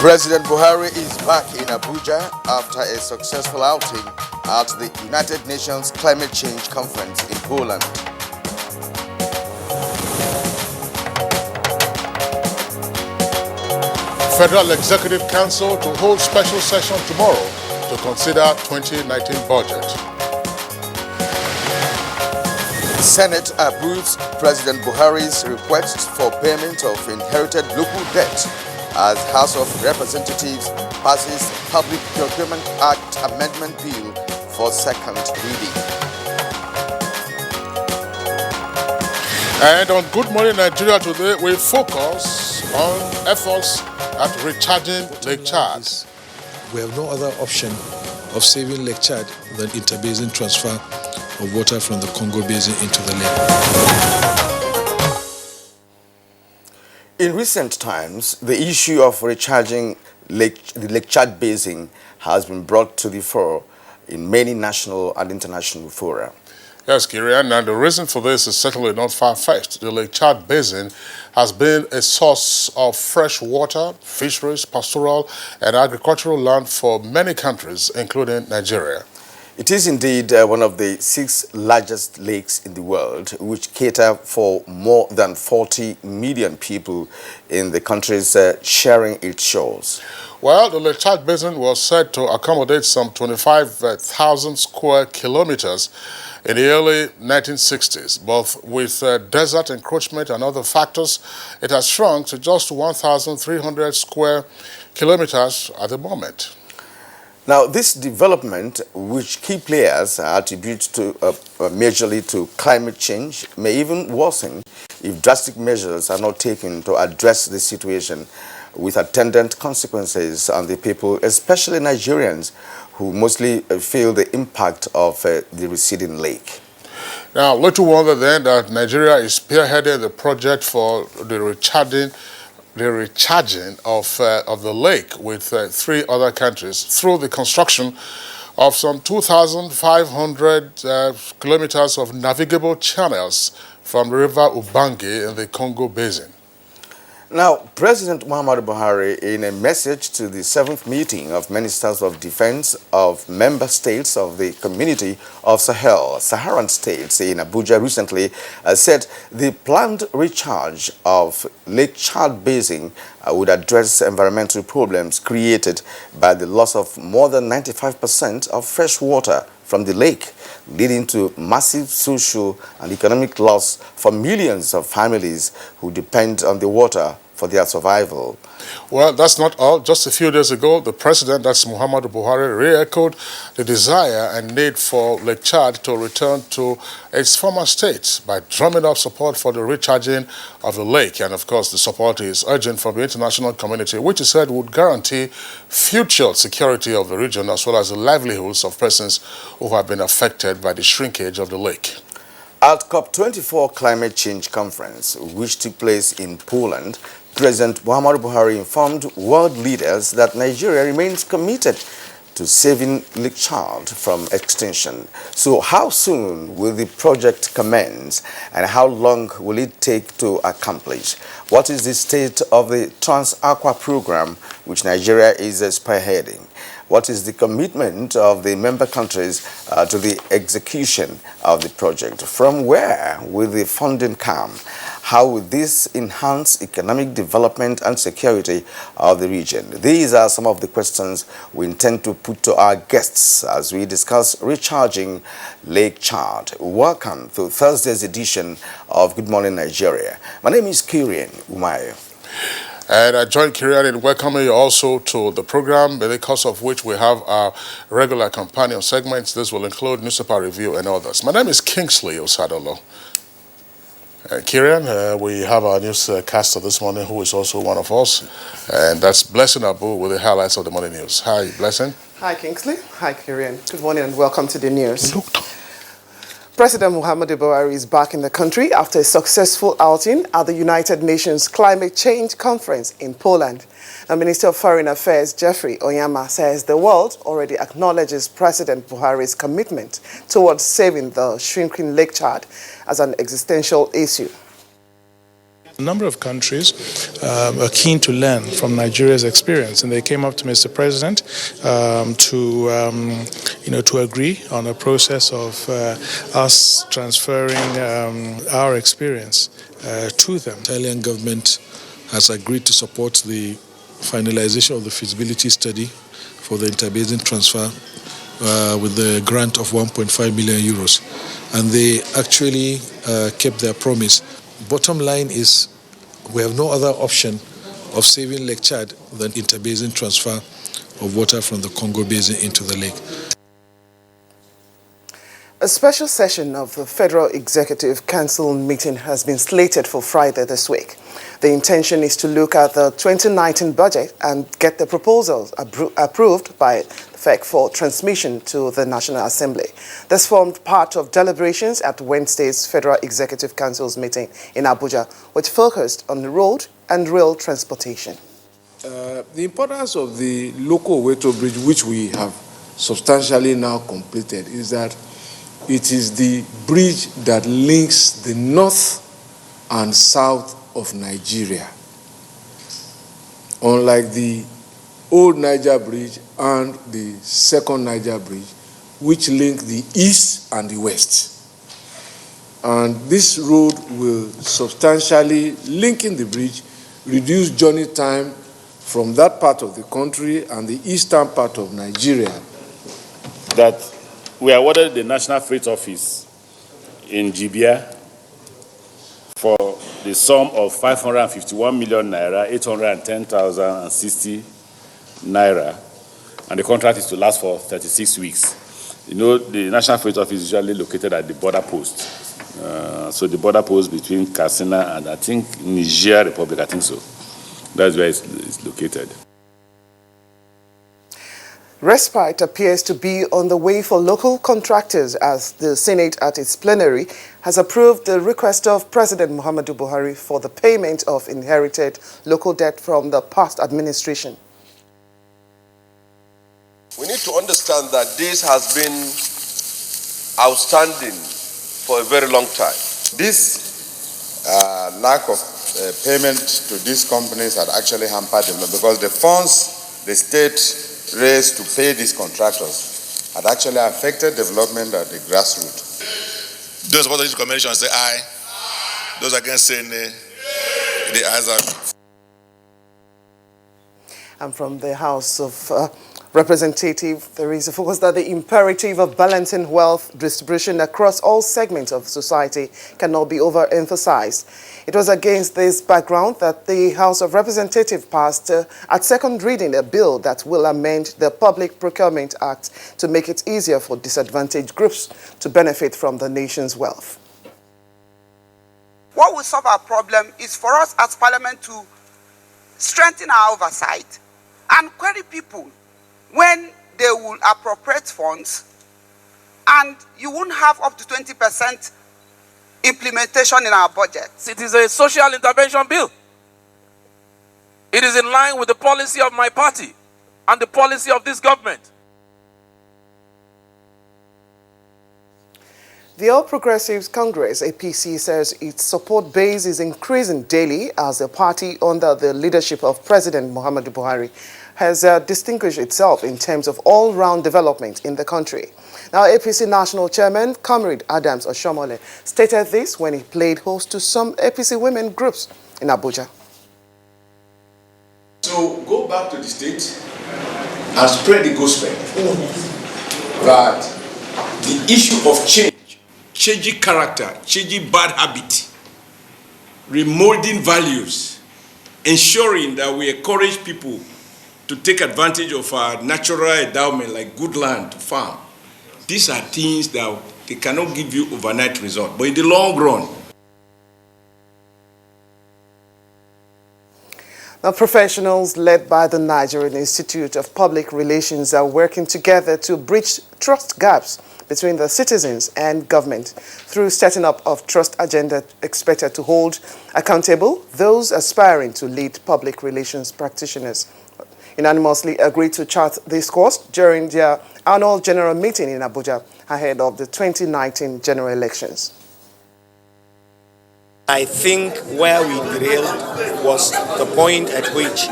President Buhari is back in Abuja after a successful outing at the United Nations Climate Change Conference in Poland. Federal Executive Council to hold special session tomorrow to consider 2019 budget. Senate approves President Buhari's request for payment of inherited local debt as House of Representatives passes Public Procurement Act Amendment Bill for second reading. And on Good Morning Nigeria today, we focus on efforts at recharging Lake Chad. We have no other option of saving Lake Chad than interbasin transfer of water from the Congo Basin into the lake. In recent times, the issue of recharging the Lake Chad Basin has been brought to the fore in many national and international fora. Yes, Kirian, and the reason for this is certainly not far-fetched. The Lake Chad Basin has been a source of fresh water, fisheries, pastoral, and agricultural land for many countries, including Nigeria. It is indeed one of the 6 largest lakes in the world, which cater for more than 40 million people in the countries sharing its shores. Well, the Lake Chad Basin was said to accommodate some 25,000 square kilometers in the early 1960s, but with desert encroachment and other factors, it has shrunk to just 1,300 square kilometers at the moment. Now, this development, which key players attribute to majorly to climate change, may even worsen if drastic measures are not taken to address the situation, with attendant consequences on the people, especially Nigerians, who mostly feel the impact of the receding lake. Now, little wonder then that Nigeria is spearheading the project for the recharging of the lake with 3 other countries through the construction of some 2,500 kilometers of navigable channels from the river Ubangi in the Congo Basin. Now, President Muhammadu Buhari, in a message to the 7th meeting of Ministers of Defense of member states of the Community of Saharan States in Abuja recently, said the planned recharge of Lake Chad Basin would address environmental problems created by the loss of more than 95% of fresh water from the lake, leading to massive social and economic loss for millions of families who depend on the water for their survival. Well, that's not all. Just a few days ago, the president, that's Muhammadu Buhari, re-echoed the desire and need for Lake Chad to return to its former state by drumming up support for the recharging of the lake. And of course, the support is urgent from the international community, which he said would guarantee future security of the region as well as the livelihoods of persons who have been affected by the shrinkage of the lake. At COP24 Climate Change Conference, which took place in Poland, President Muhammadu Buhari informed world leaders that Nigeria remains committed to saving Lake Chad from extinction. So how soon will the project commence and how long will it take to accomplish? What is the state of the Trans-Aqua program which Nigeria is spearheading? What is the commitment of the member countries to the execution of the project? From where will the funding come? How will this enhance economic development and security of the region? These are some of the questions we intend to put to our guests as we discuss recharging Lake Chad. Welcome to Thursday's edition of Good Morning Nigeria. My name is Kirian Umayo. And I join Kirian in welcoming you also to the program, in the course of which we have our regular companion segments. This will include newspaper review and others. My name is Kingsley Osadolo. Kirian, we have our newscaster this morning who is also one of us, and that's Blessing Abu with the highlights of the morning news. Hi, Blessing. Hi, Kingsley. Hi, Kirian. Good morning and welcome to the news. President Muhammadu Buhari is back in the country after a successful outing at the United Nations Climate Change Conference in Poland. The Minister of Foreign Affairs, Jeffrey Onyama, says the world already acknowledges President Buhari's commitment towards saving the shrinking Lake Chad as an existential issue. A number of countries are keen to learn from Nigeria's experience, and they came up to Mr. President to agree on a process of us transferring our experience to them. The Italian government has agreed to support the finalization of the feasibility study for the interbasin transfer with the grant of 1.5 million euros. And they actually kept their promise. Bottom line is we have no other option of saving Lake Chad than interbasin transfer of water from the Congo Basin into the lake. A special session of the Federal Executive Council meeting has been slated for Friday this week. The intention is to look at the 2019 budget and get the proposals approved by the FEC for transmission to the National Assembly. This formed part of deliberations at Wednesday's Federal Executive Council's meeting in Abuja, which focused on the road and rail transportation. The importance of the local Oweto Bridge, which we have substantially now completed, is that it is the bridge that links the north and south of Nigeria. Unlike the old Niger Bridge and the second Niger Bridge, which link the east and the west. And this road will substantially, linking the bridge, reduce journey time from that part of the country and the eastern part of Nigeria. That we awarded the National Freight Office in Jibia for the sum of 551 million naira, 810,060 naira, and the contract is to last for 36 weeks. You know, the National Freight Office is usually located at the border post. So the border post between Katsina and I think Niger Republic, I think so. That's where it's located. Respite appears to be on the way for local contractors as the Senate at its plenary has approved the request of President Muhammadu Buhari for the payment of inherited local debt from the past administration. We need to understand that this has been outstanding for a very long time. This lack of payment to these companies had actually hampered them because the funds the state raised to pay these contractors had actually affected development at the grassroots. Those supporting this commission say aye. Those against say nay. The ayes are. And from the House of Representatives, there is a focus that the imperative of balancing wealth distribution across all segments of society cannot be overemphasized. It was against this background that the House of Representatives passed at second reading a bill that will amend the Public Procurement Act to make it easier for disadvantaged groups to benefit from the nation's wealth. What will solve our problem is for us as Parliament to strengthen our oversight and query people when they will appropriate funds, and you won't have up to 20% implementation in our budget. It is a social intervention bill. It is in line with the policy of my party and the policy of this government. The All Progressives Congress, APC, says its support base is increasing daily as the party under the leadership of President Muhammadu Buhari has distinguished itself in terms of all-round development in the country. Now, APC National Chairman, Comrade Adams Oshomole, stated this when he played host to some APC women groups in Abuja. So go back to the state and spread the gospel that the issue of change, changing character, changing bad habit, remolding values, ensuring that we encourage people to take advantage of our natural endowment like good land to farm. These are things that they cannot give you overnight result, but in the long run. Now, professionals led by the Nigerian Institute of Public Relations are working together to bridge trust gaps between the citizens and government through setting up of trust agenda expected to hold accountable those aspiring to lead public relations practitioners. Unanimously agreed to chart this course during their annual general meeting in Abuja ahead of the 2019 general elections. I think where we derailed was the point at which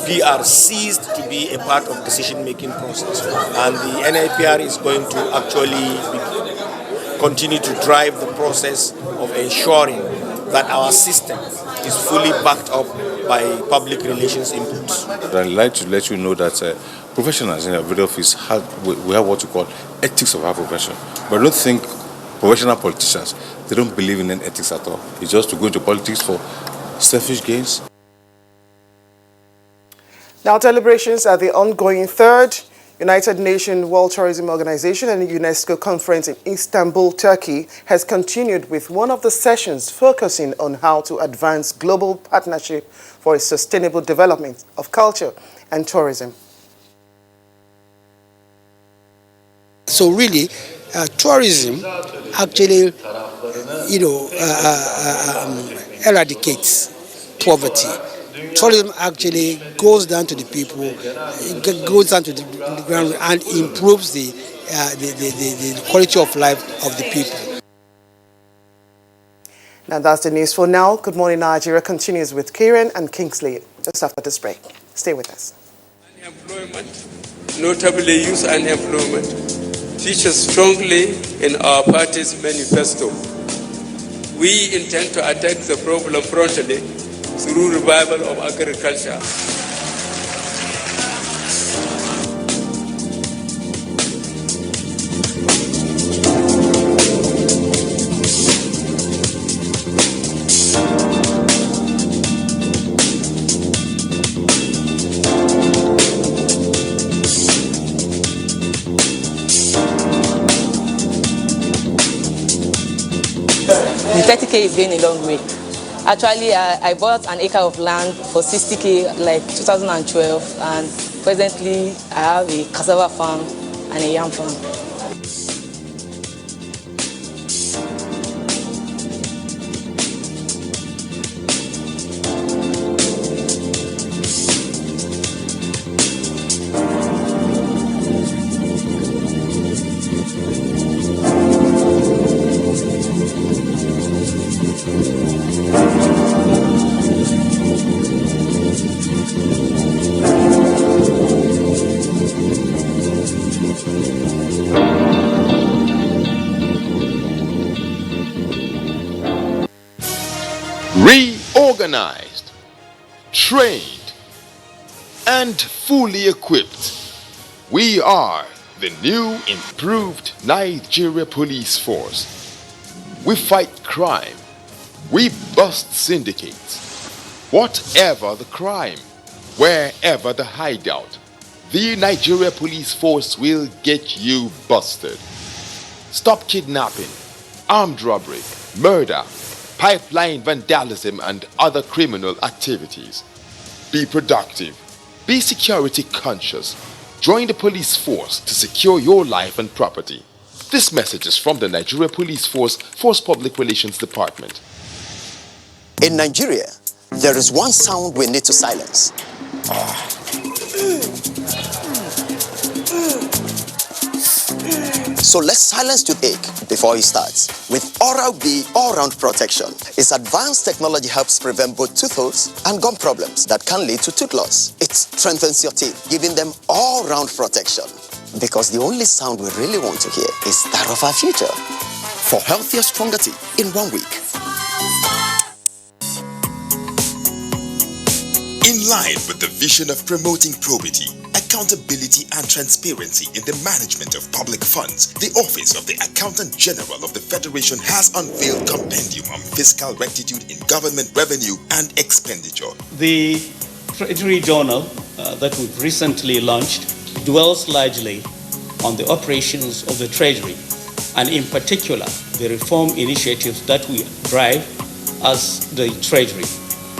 PR ceased to be a part of decision-making process, and the NIPR is going to actually continue to drive the process of ensuring that our system is fully backed up by public relations inputs. I'd like to let you know that professionals in our video office we have what we call ethics of our profession, but I don't think professional politicians, they don't believe in any ethics at all. It's just to go into politics for selfish gains. Now, deliberations at the ongoing third United Nations World Tourism Organization and UNESCO conference in Istanbul, Turkey, has continued with one of the sessions focusing on how to advance global partnership for a sustainable development of culture and tourism. So really, tourism actually, eradicates poverty. Tourism actually goes down to the people, it goes down to the ground and improves the quality of life of the people. Now that's the news for now. Good Morning Nigeria continues with Kieran and Kingsley just after this break. Stay with us. Unemployment, notably youth unemployment, features strongly in our party's manifesto. We intend to attack the problem frontally through revival of agriculture. The 30K is going a long way. Actually, I bought an acre of land for 60K like 2012, and presently I have a cassava farm and a yam farm. Reorganized, trained, and fully equipped, we are the new improved Nigeria Police Force. We fight crime, we bust syndicates. Whatever the crime, wherever the hideout, the Nigeria Police Force will get you busted. Stop kidnapping, armed robbery, murder, pipeline vandalism, and other criminal activities. Be productive. Be security conscious. Join the police force to secure your life and property. This message is from the Nigeria Police Force Public Relations Department. In Nigeria, there is one sound we need to silence. So let's silence toothache before it starts with Oral-B all-round protection. Its advanced technology helps prevent both tooth holes and gum problems that can lead to tooth loss. It strengthens your teeth, giving them all-round protection. Because the only sound we really want to hear is that of our future. For healthier, stronger teeth in 1 week. In line with the vision of promoting probity, accountability and transparency in the management of public funds, the Office of the Accountant General of the Federation has unveiled Compendium on Fiscal Rectitude in Government Revenue and Expenditure. The Treasury Journal that we've recently launched dwells largely on the operations of the Treasury, and in particular the reform initiatives that we drive as the Treasury,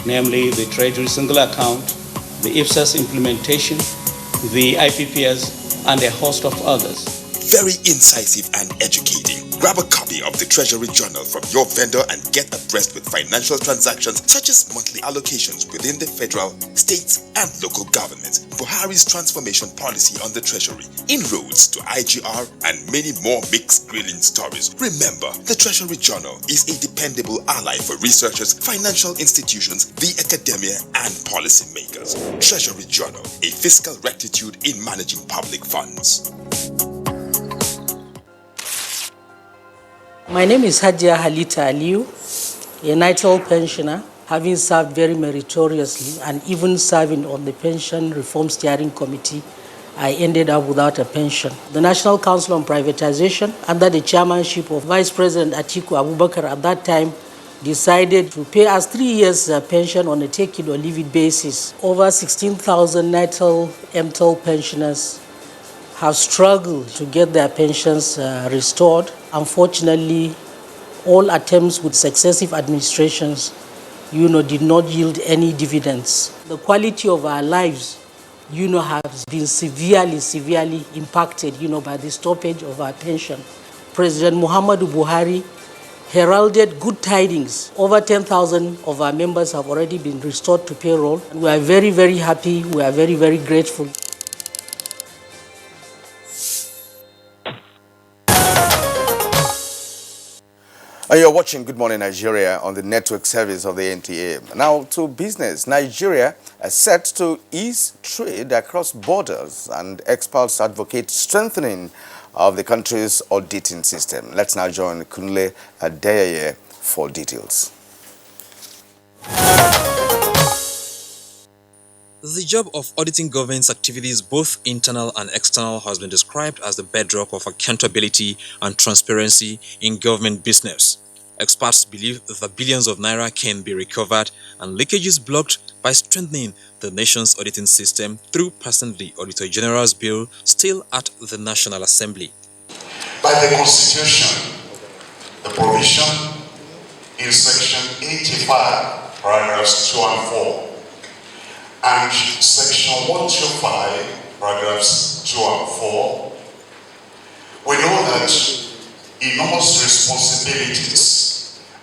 namely the Treasury Single Account, the IFSAS implementation, the IPPS, and a host of others. Very incisive and educating. Grab a copy of the Treasury Journal from your vendor and get abreast with financial transactions such as monthly allocations within the federal, state, and local government, Buhari's transformation policy on the Treasury, inroads to IGR, and many more mixed grilling stories. Remember, the Treasury Journal is a dependable ally for researchers, financial institutions, the academia, and policymakers. Treasury Journal, a fiscal rectitude in managing public funds. My name is Hadia Halita Aliu, a Nitel pensioner, having served very meritoriously and even serving on the Pension Reform Steering Committee. I ended up without a pension. The National Council on Privatization, under the chairmanship of Vice President Atiku Abubakar at that time, decided to pay us 3 years pension on a take it or leave it basis. Over 16,000 Nitel MTEL pensioners have struggled to get their pensions restored. Unfortunately, all attempts with successive administrations, did not yield any dividends. The quality of our lives, has been severely impacted, by the stoppage of our pension. President Muhammadu Buhari heralded good tidings. Over 10,000 of our members have already been restored to payroll. We are very, very happy. We are very, very grateful. And you're watching Good Morning Nigeria on the network service of the NTA. Now to business. Nigeria is set to ease trade across borders, and experts advocate strengthening of the country's auditing system. Let's now join Kunle Adeyeye for details. The job of auditing government's activities, both internal and external, has been described as the bedrock of accountability and transparency in government business. Experts believe that billions of naira can be recovered and leakages blocked by strengthening the nation's auditing system through passing the Auditor General's bill still at the National Assembly. By the Constitution, the provision in Section 85, paragraphs 2 and 4, and Section 125, paragraphs 2 and 4, we know that enormous responsibilities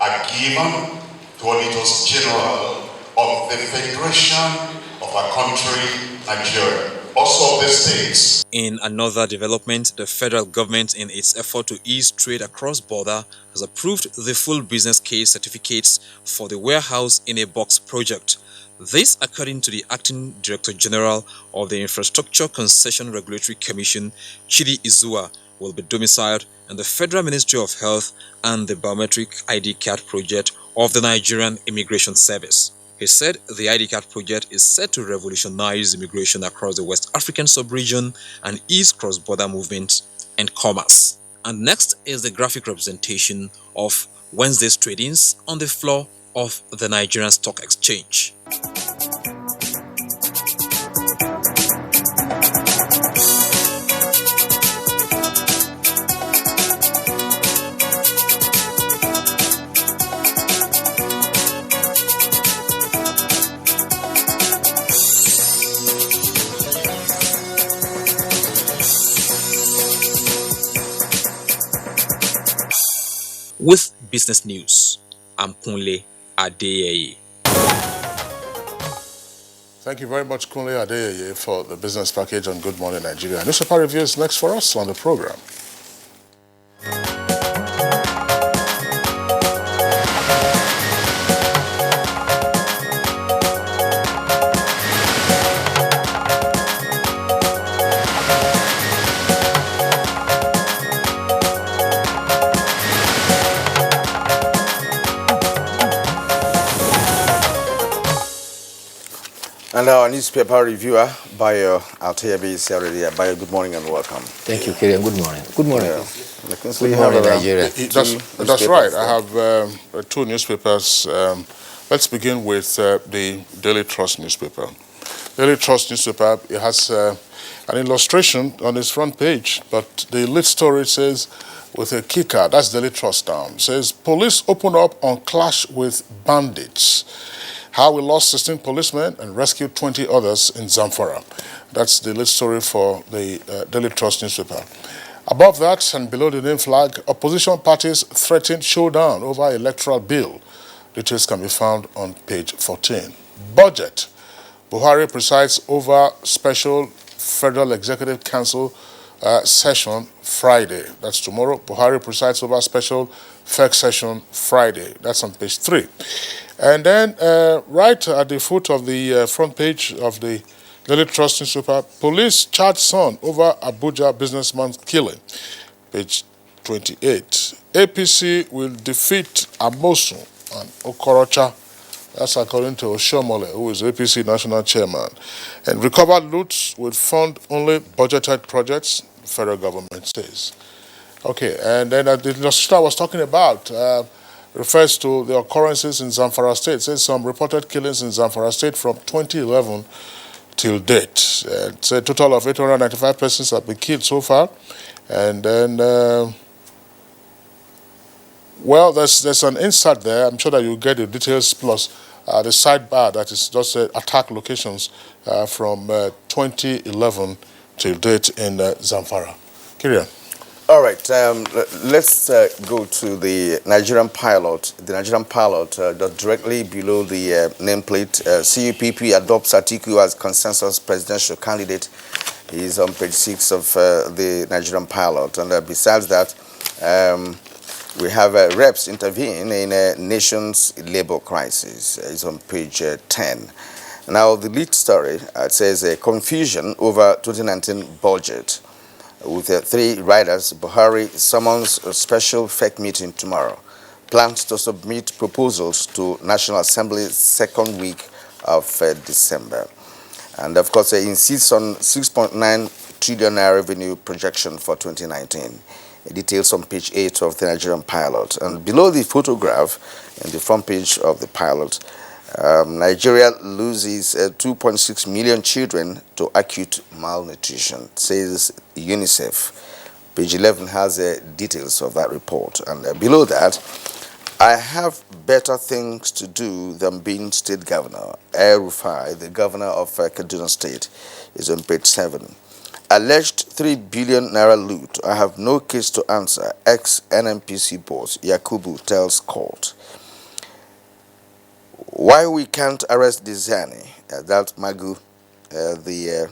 are given to Auditors General of the Federation of our country, Nigeria, also of the states. In another development, the federal government, in its effort to ease trade across border, has approved the full business case certificates for the warehouse in a box project. This, according to the Acting Director General of the Infrastructure Concession Regulatory Commission, Chidi Izua, will be domiciled in the Federal Ministry of Health and the Biometric ID Card project of the Nigerian Immigration Service. He said the ID Card project is set to revolutionize immigration across the West African sub-region and ease cross-border movement and commerce. And next is the graphic representation of Wednesday's tradings on the floor of the Nigerian Stock Exchange. With business news, I'm Kunle Adeyeye. Thank you very much, Kunle Adeyeye, for the business package on Good Morning Nigeria. Newspaper review is next for us on the program. And our newspaper reviewer, Bayo Alteyabi, is already here. Bayo, good morning and welcome. Thank you, Kirian. Good morning. Good morning. Yeah. Good morning, Nigeria. That's right. I have two newspapers. Let's begin with the Daily Trust newspaper. Daily Trust newspaper, it has an illustration on its front page, but the lead story says, with a kicker, that's Daily Trust now, says, police open up on clash with bandits. How we lost 16 policemen and rescued 20 others in Zamfara. That's the lead story for the Daily Trust newspaper. Above that and below the name flag, opposition parties threatened showdown over electoral bill. Details can be found on page 14. Budget. Buhari presides over special Federal Executive Council session Friday. That's tomorrow. Buhari presides over special FEC session Friday. That's on page 3. And then right at the foot of the front page of the Daily Trust newspaper, police charge son over Abuja businessman killing. Page 28. APC will defeat Amosu and Okorocha. That's according to Oshomole, who is APC national chairman. And recovered loot will fund only budgeted projects, the federal government says. Okay, and then the illustration I was talking about refers to the occurrences in Zamfara State. It says some reported killings in Zamfara State from 2011 till date. It's a total of 895 persons have been killed so far. And then, well, there's an insert there. I'm sure that you'll get the details plus the sidebar that is just attack locations from 2011 till date in Zamfara. Kirian. All right, let's go to the Nigerian pilot. The Nigerian pilot, directly below the nameplate, CUPP adopts Atiku as consensus presidential candidate. He's on page 6 of the Nigerian pilot. And besides that, we have reps intervene in a nation's labor crisis. It's on page 10. Now, the lead story says confusion over 2019 budget. With 3 riders, Buhari summons a special FEC meeting tomorrow. Plans to submit proposals to National Assembly second week of December. And of course, he insists on 6.9 trillion naira revenue projection for 2019. Details on page 8 of the Nigerian pilot. And below the photograph, in the front page of the pilot, Nigeria loses 2.6 million children to acute malnutrition, says UNICEF. Page 11 has details of that report. And below that, I have better things to do than being state governor. El-Rufai, the governor of Kaduna State, is on page 7. Alleged 3 billion naira loot. I have no case to answer. Ex-NNPC boss Yakubu tells court. Why we can't arrest Dizani, that's Magu, the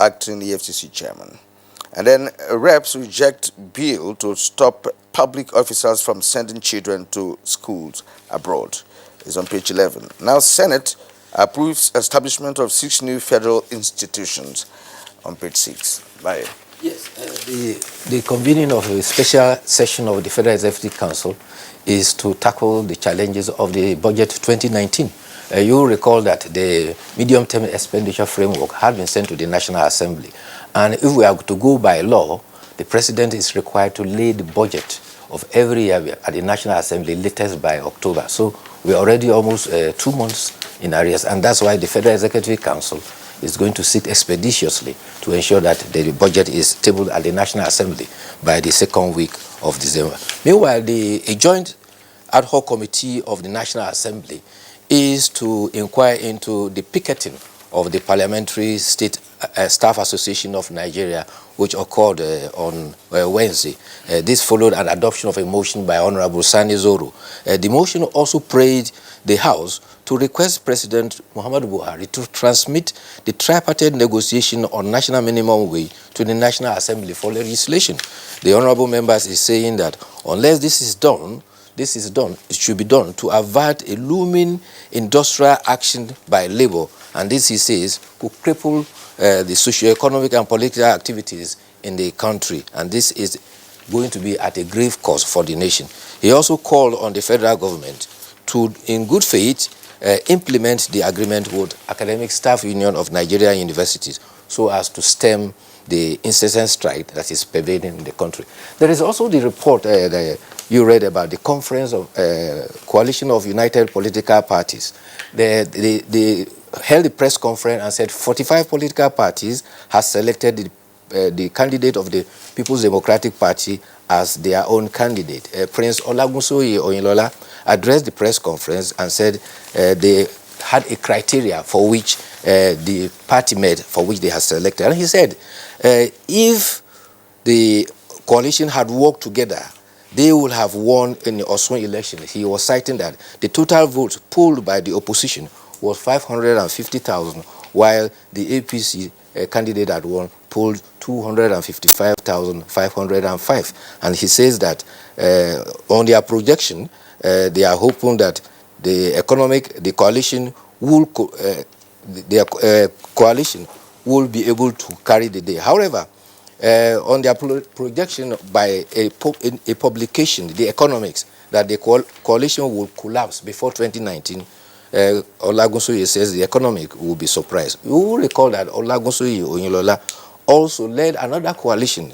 acting EFCC chairman. And then reps reject bill to stop public officers from sending children to schools abroad. It's on page 11. Now Senate approves establishment of 6 new federal institutions on page 6. Bye. Yes, the convening of a special session of the Federal Executive Council is to tackle the challenges of the budget 2019. You recall that the medium-term expenditure framework had been sent to the National Assembly. And if we are to go by law, the President is required to lay the budget of every year at the National Assembly latest by October. So we're already almost 2 months in arrears. And that's why the Federal Executive Council is going to sit expeditiously to ensure that the budget is tabled at the National Assembly by the second week of December. Meanwhile, a joint ad hoc committee of the National Assembly is to inquire into the picketing of the Parliamentary State Staff Association of Nigeria, which occurred on Wednesday. This followed an adoption of a motion by Honorable Sani Zoro. The motion also prayed the House to request President Muhammadu Buhari to transmit the tripartite negotiation on national minimum wage to the National Assembly for legislation. The honorable members is saying that unless this is done, it should be done to avert a looming industrial action by labor, and this, he says, could cripple the socio-economic and political activities in the country, and this is going to be at a grave cost for the nation. He also called on the federal government to, in good faith, implement the agreement with Academic Staff Union of Nigerian Universities so as to stem the incessant strike that is pervading in the country. There is also the report that you read about the conference of Coalition of United Political Parties. They held a press conference and said 45 political parties have selected the candidate of the People's Democratic Party as their own candidate. Prince Olagunsoye Oyinlola addressed the press conference and said they had a criteria for which the party met, for which they had selected. And he said, if the coalition had worked together, they would have won in the Osun election. He was citing that the total votes polled by the opposition was 550,000, while the APC candidate had won polled 255,505. And he says that on their projection, they are hoping that the coalition will coalition will be able to carry the day. However, on their projection by a publication, The Economics, that the coalition will collapse before 2019, Olagunsoye says the economic will be surprised. You will recall that Olagunsoye Oyinlola also led another coalition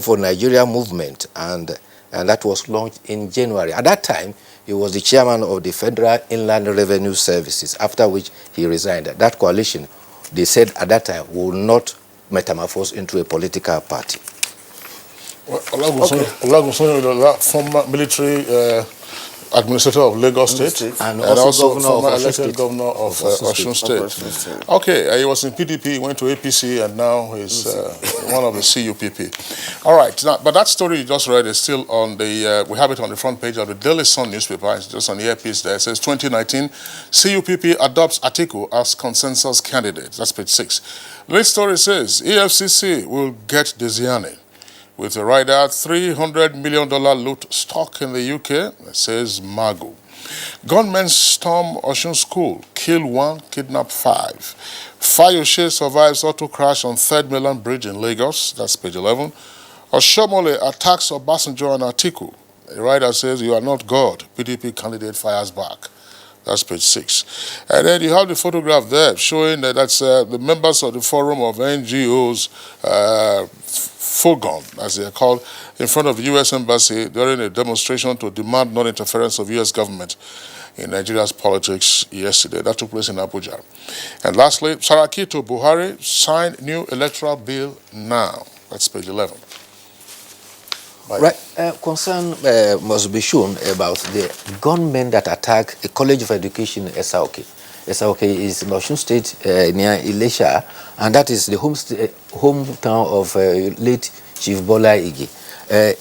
for Nigeria movement, and that was launched in January. At that time, he was the chairman of the Federal Inland Revenue Services, after which he resigned. That coalition, they said at that time, will not metamorphose into a political party. Well, Olagunsoye, former military administrator of Lagos State, and also former elected governor of Osun State. Okay, he was in PDP, he went to APC, and now he's one of the CUPP. All right, now, but that story you just read is still on the, we have it on the front page of the Daily Sun newspaper. It's just on the earpiece there. It says 2019, CUPP adopts Atiku as consensus candidate. That's page 6. The story says, EFCC will get Desiani with a rider $300 million loot stock in the UK, it says Mago. Gunmen storm Osun School, kill 1, kidnap 5. Fayose survives auto crash on 3rd Mainland Bridge in Lagos, that's page 11. Oshomole attacks Obasanjo and Atiku. The rider says, you are not God, PDP candidate fires back. That's page 6. And then you have the photograph there showing that that's the members of the Forum of NGOs, FOGON, as they are called, in front of the U.S. Embassy during a demonstration to demand non-interference of U.S. government in Nigeria's politics yesterday. That took place in Abuja. And lastly, Saraki to Buhari, sign new electoral bill now. That's page 11. Right. Concern must be shown about the gunmen that attack a college of education in Esaoke. Esaoke is in Osun State near Ilesha, and that is the hometown of late Chief Bola Ige.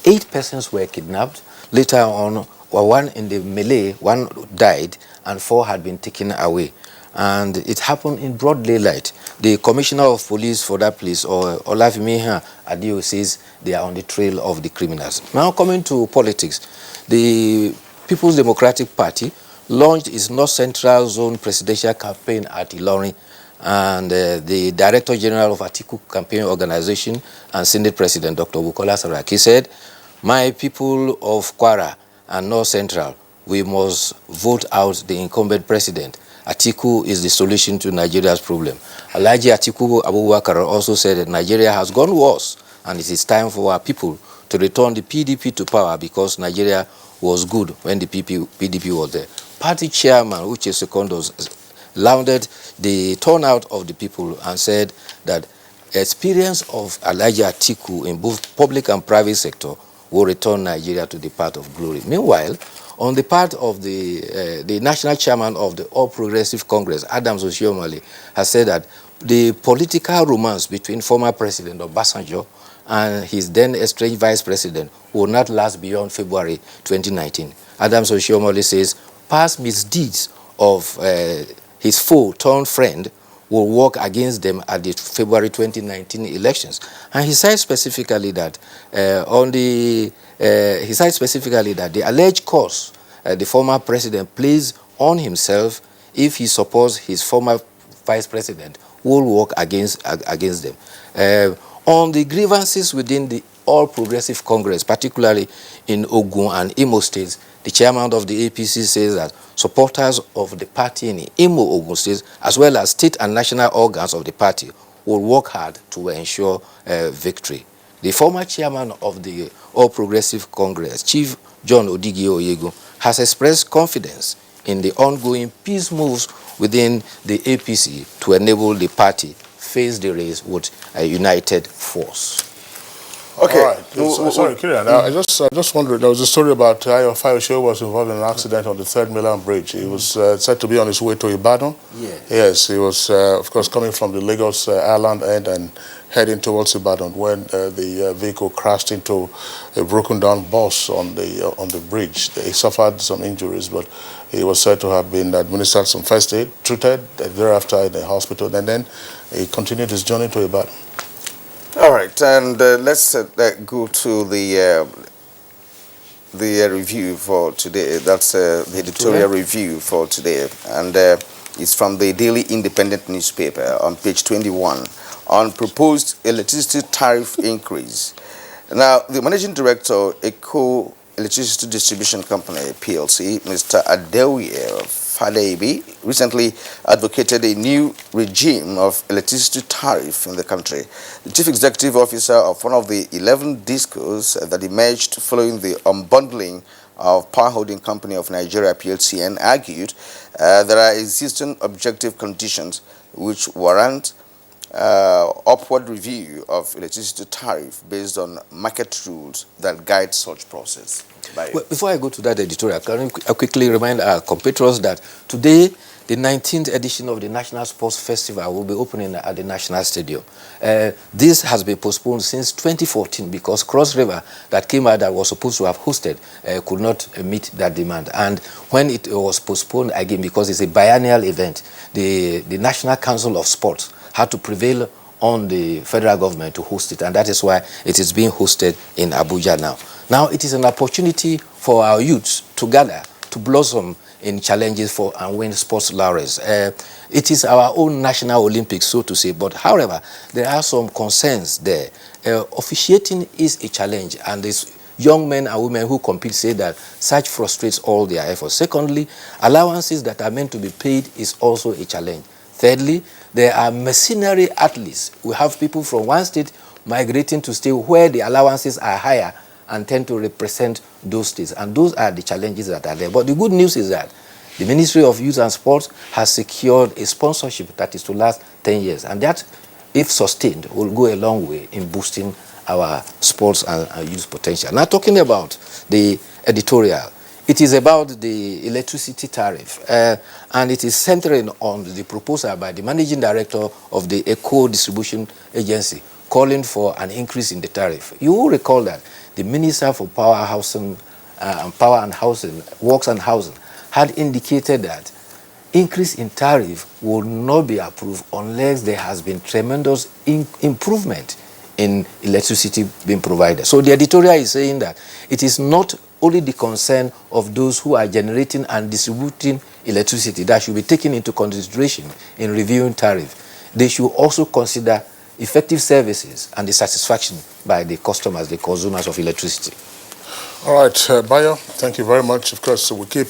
8 persons were kidnapped. Later on, one in the melee, 1 died, and 4 had been taken away. And it happened in broad daylight. The commissioner of police for that place, or Olafimiha Adio, says they are on the trail of the criminals. Now coming to politics, the People's Democratic Party launched its North Central Zone presidential campaign at Ilorin, and the Director General of Atiku Campaign Organization and Senate President Dr. Bukola Saraki said, my people of Kwara and North Central, we must vote out the incumbent president. Atiku is the solution to Nigeria's problem. Alhaji Atiku Abubakar also said that Nigeria has gone worse, and it is time for our people to return the PDP to power because Nigeria was good when the PDP was there. Party chairman Uche Secondos lauded the turnout of the people and said that experience of Alhaji Atiku in both public and private sector will return Nigeria to the path of glory. Meanwhile, on the part of the national chairman of the All Progressive Congress, Adams Oshiomhole, has said that the political romance between former President Obasanjo and his then estranged vice president will not last beyond February 2019. Adams Oshiomhole says past misdeeds of his foe turned friend will work against them at the February 2019 elections. And he said specifically that the alleged cost the former president plays on himself if he supports his former vice president will work against them. On the grievances within the All Progressive Congress, particularly in Ogun and Imo states, the chairman of the APC says that supporters of the party in Imo, Ogun states, as well as state and national organs of the party, will work hard to ensure victory. The former chairman of the All Progressive Congress, Chief John Odigi Oyego, has expressed confidence in the ongoing peace moves within the APC to enable the party face the race with a united force. Okay. All right. Sorry, Kieran. I just wondered, there was a story about how Fayoshe was involved in an accident on the 3rd Milan Bridge. He was said to be on his way to Ibadan. Yes, he was, of course, coming from the Lagos Island end and heading towards Ibadan when the vehicle crashed into a broken-down bus on the bridge. He suffered some injuries, but he was said to have been administered some first aid, treated thereafter in the hospital, and then he continued his journey to Ibadan. All right, and let's go to the review for today. That's the editorial review for today, and it's from the Daily Independent newspaper on page 21 on proposed electricity tariff increase. Now, the managing director, Eco Electricity Distribution Company (PLC), Mr. Editorial recently advocated a new regime of electricity tariff in the country. The chief executive officer of one of the 11 discos that emerged following the unbundling of Power Holding Company of Nigeria (PLCN) argued there are existing objective conditions which warrant upward review of electricity tariff based on market rules that guide such process. Well, before I go to that editorial, can I quickly remind our compatriots that today the 19th edition of the National Sports Festival will be opening at the National Stadium. This has been postponed since 2014 because Cross River that came out that was supposed to have hosted could not meet that demand. And when it was postponed again because it's a biennial event, the National Council of Sports had to prevail on the federal government to host it, and that is why it is being hosted in Abuja now. Now it is an opportunity for our youths to gather, to blossom in challenges and win sports laurels. It is our own national Olympics, so to say, but however, there are some concerns there. Officiating is a challenge, and these young men and women who compete say that such frustrates all their efforts. Secondly, allowances that are meant to be paid is also a challenge. Thirdly, there are mercenary athletes. We have people from one state migrating to state where the allowances are higher and tend to represent those states. And those are the challenges that are there. But the good news is that the Ministry of Youth and Sports has secured a sponsorship that is to last 10 years. And that, if sustained, will go a long way in boosting our sports and youth potential. Now, talking about the editorial, it is about the electricity tariff, and it is centering on the proposal by the managing director of the Eco Distribution Agency calling for an increase in the tariff. You will recall that the Minister for Power and Housing, Works and Housing, had indicated that increase in tariff will not be approved unless there has been tremendous improvement in electricity being provided. So the editorial is saying that it is not only the concern of those who are generating and distributing electricity that should be taken into consideration in reviewing tariff. They should also consider effective services and the satisfaction by the customers, the consumers of electricity. All right, Bayo, thank you very much. Of course, we keep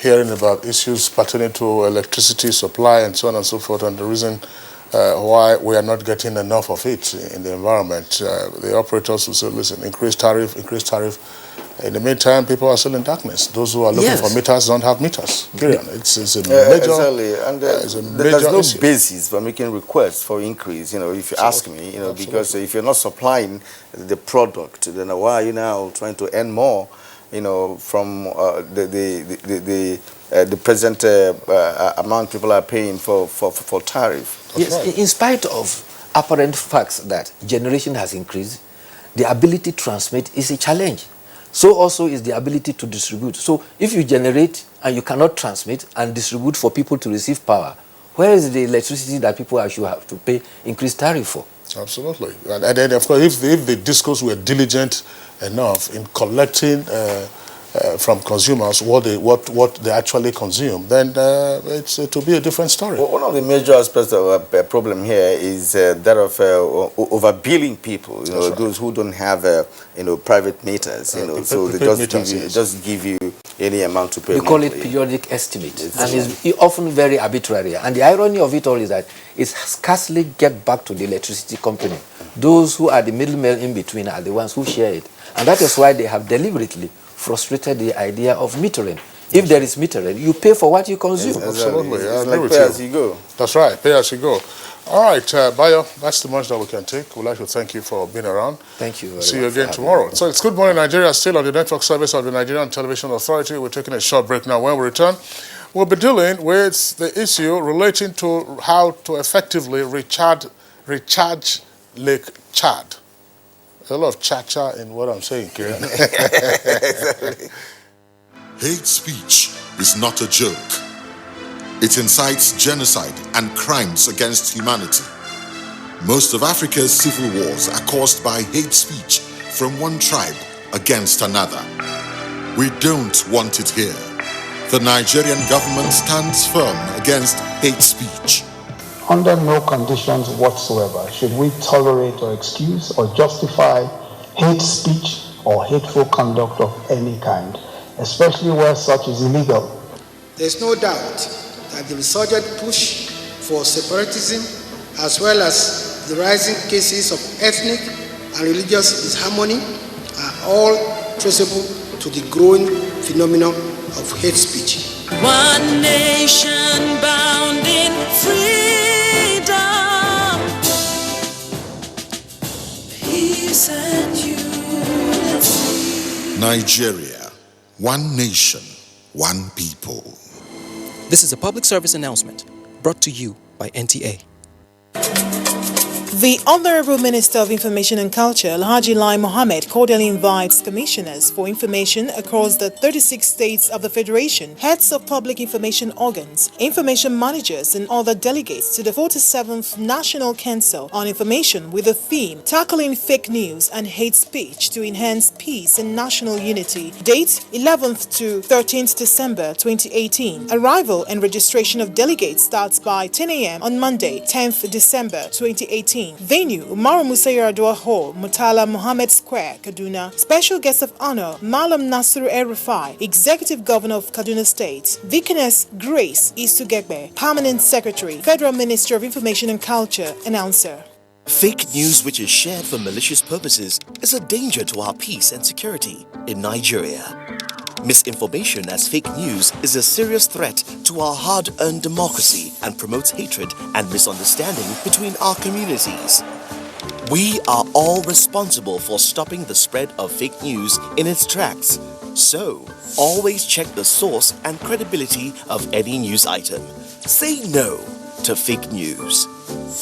hearing about issues pertaining to electricity supply and so on and so forth, and the reason why we are not getting enough of it in the environment. The operators will say, listen, increase tariff. In the meantime, people are still in darkness. Those who are looking for meters don't have meters. Period. It's a major, exactly. And it's a major there's no issue. basis for making requests for increase, if you ask me, because if you're not supplying the product, then why are you now trying to earn more, from the present amount people are paying for tariff? Yes, right. In spite of apparent facts that generation has increased, the ability to transmit is a challenge. So also is the ability to distribute. So if you generate and you cannot transmit and distribute for people to receive power, where is the electricity that people should have to pay increased tariff for? Absolutely. And then, of course, if the discos were diligent enough in collecting from consumers what they actually consume, then it will be a different story. Well, one of the major aspects of a problem here is that of overbilling people. Right. Those who don't have private meters. So they just give you any amount to pay. We call it periodic estimate, and it's often very arbitrary. And the irony of it all is that it scarcely gets back to the electricity company. Those who are the middlemen in between are the ones who share it, and that is why they have deliberately frustrated the idea of metering. If there is meter, you pay for what you consume. Yes, absolutely. I agree like with pay as you go. That's right, pay as you go. All right, Bayo, that's the much that we can take. We'd like to thank you for being around. Thank you very See you much again tomorrow. So it's Good Morning Nigeria, still on the network service of the Nigerian Television Authority. We're taking a short break now. When we return, we'll be dealing with the issue relating to how to effectively recharge Lake Chad. There's a lot of cha-cha in what I'm saying, Kieran. Hate speech is not a joke. It incites genocide and crimes against humanity. Most of Africa's civil wars are caused by hate speech from one tribe against another. We don't want it here. The Nigerian government stands firm against hate speech. Under no conditions whatsoever should we tolerate or excuse or justify hate speech or hateful conduct of any kind, especially where such is illegal. There's no doubt that the resurgent push for separatism, as well as the rising cases of ethnic and religious disharmony, are all traceable to the growing phenomenon of hate speech. One nation bound in freedom, peace and unity. Nigeria, one nation, one people. This is a public service announcement brought to you by NTA. The Honorable Minister of Information and Culture, Alhaji Lai Mohammed, cordially invites commissioners for information across the 36 states of the Federation, heads of public information organs, information managers, and other delegates to the 47th National Council on Information with the theme Tackling Fake News and Hate Speech to Enhance Peace and National Unity. Date 11th to 13th December 2018. Arrival and registration of delegates starts by 10 a.m. on Monday, 10th December 2018. Venue, Umaru Musa Yar'Adua Hall, Murtala Mohammed Square, Kaduna. Special guest of honor, Malam Nasiru El-Rufai, Executive Governor of Kaduna State. Deaconess Grace Isugekbe, Permanent Secretary, Federal Ministry of Information and Culture, Announcer. Fake news which is shared for malicious purposes is a danger to our peace and security in Nigeria. Misinformation as fake news is a serious threat to our hard-earned democracy and promotes hatred and misunderstanding between our communities. We are all responsible for stopping the spread of fake news in its tracks. So, always check the source and credibility of any news item. Say no to fake news.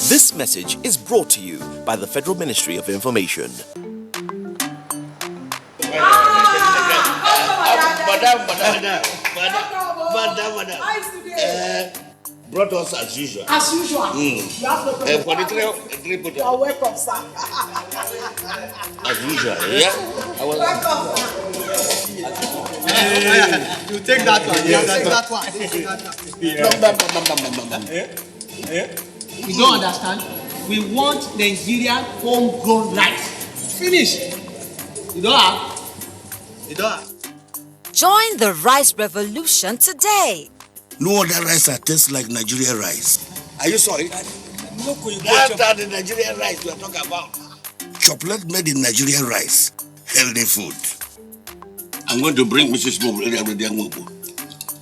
This message is brought to you by the Federal Ministry of Information. Madam. Brought us as usual. As usual. You have no problem. For the three put you are welcome, sir. As usual, yeah? Welcome. You take that one. Take that one. You don't understand? We want Nigerian homegrown rice. Finish. You don't have? Join the rice revolution today. No other rice that tastes like Nigerian rice. Are you sorry? That's the Nigerian rice we are talking about. Chocolate made in Nigerian rice. Healthy food. I'm going to bring Mrs. Mom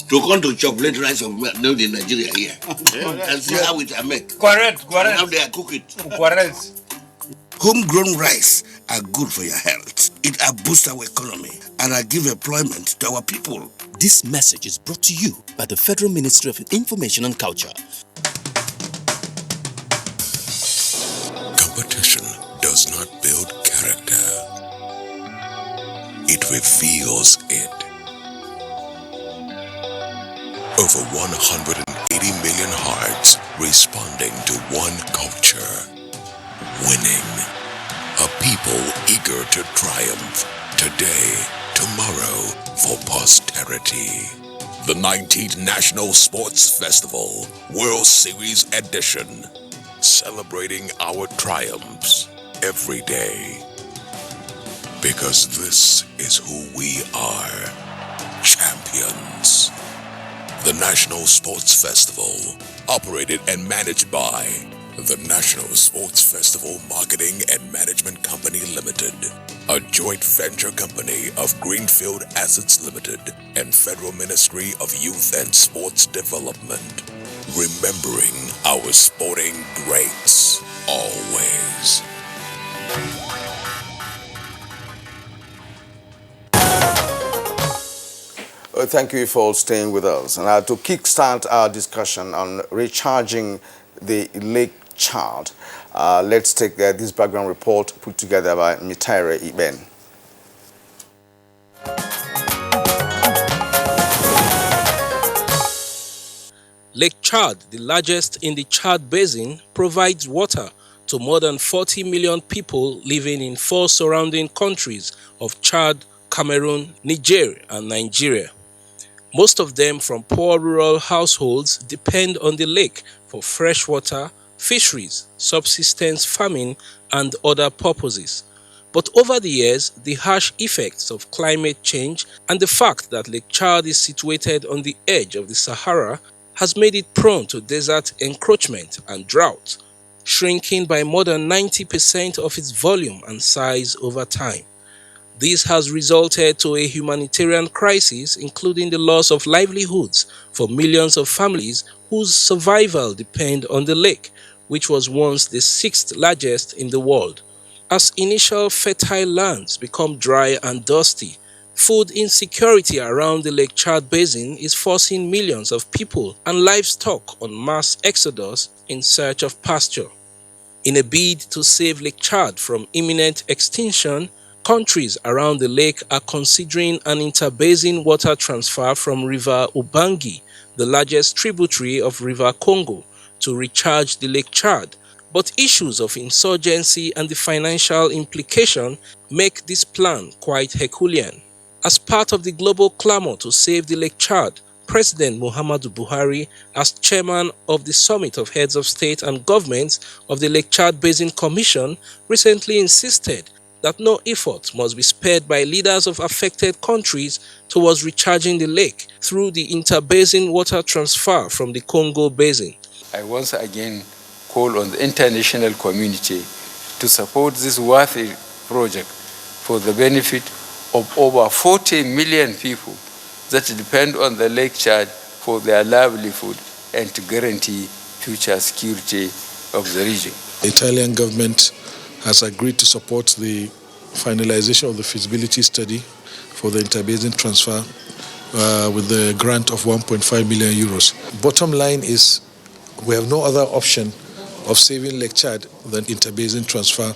to come to chocolate rice made in Nigeria here. And see how it are made. Correct. And how they are cook it. Correct. Homegrown rice are good for your health. It boosts our economy and give employment to our people. This message is brought to you by the Federal Ministry of Information and Culture. Competition does not build character. It reveals it. Over 180 million hearts responding to one culture. Winning. A people eager to triumph today, tomorrow, for posterity. The 19th National Sports Festival, World Series Edition. Celebrating our triumphs every day. Because this is who we are. Champions. The National Sports Festival, operated and managed by The National Sports Festival Marketing and Management Company Limited, a joint venture company of Greenfield Assets Limited and Federal Ministry of Youth and Sports Development. Remembering our sporting greats, always. Thank you for staying with us. And to kickstart our discussion on recharging the lake chart, let's take this background report put together by Mitaire Iben. Lake Chad, the largest in the Chad Basin, provides water to more than 40 million people living in 4 surrounding countries of Chad, Cameroon, Niger, and Nigeria. Most of them from poor rural households depend on the lake for fresh water, fisheries, subsistence farming, and other purposes. But over the years, the harsh effects of climate change and the fact that Lake Chad is situated on the edge of the Sahara has made it prone to desert encroachment and drought, shrinking by more than 90% of its volume and size over time. This has resulted to a humanitarian crisis, including the loss of livelihoods for millions of families whose survival depend on the lake, which was once the 6th largest in the world. As initial fertile lands become dry and dusty, food insecurity around the Lake Chad Basin is forcing millions of people and livestock on mass exodus in search of pasture. In a bid to save Lake Chad from imminent extinction, countries around the lake are considering an interbasin water transfer from River Ubangi, the largest tributary of River Congo, to recharge the Lake Chad. But issues of insurgency and the financial implication make this plan quite Herculean. As part of the global clamor to save the Lake Chad, President Muhammadu Buhari, as chairman of the Summit of Heads of State and Governments of the Lake Chad Basin Commission, recently insisted that no effort must be spared by leaders of affected countries towards recharging the lake through the interbasin water transfer from the Congo Basin. I once again call on the international community to support this worthy project for the benefit of over 40 million people that depend on the Lake Chad for their livelihood and to guarantee future security of the region. The Italian government has agreed to support the finalization of the feasibility study for the interbasin transfer with the grant of 1.5 million euros. Bottom line is we have no other option of saving Lake Chad than interbasin transfer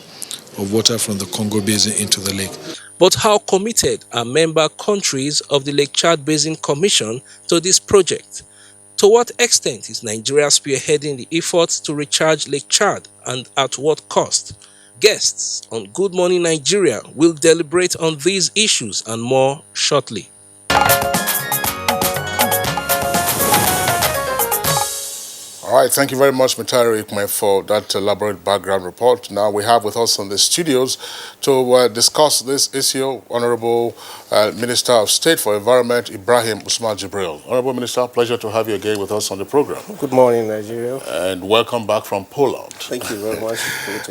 of water from the Congo Basin into the lake. But how committed are member countries of the Lake Chad Basin Commission to this project? To what extent is Nigeria spearheading the efforts to recharge Lake Chad, and at what cost? Guests on Good Morning Nigeria will deliberate on these issues and more shortly. All right, thank you very much, Mitaire Ikme, for that elaborate background report. Now we have with us in the studios to discuss this issue, Honorable Minister of State for Environment, Ibrahim Usman Jibril. Honorable Minister, pleasure to have you again with us on the program. Good morning, Nigeria. And welcome back from Poland. Thank you very much.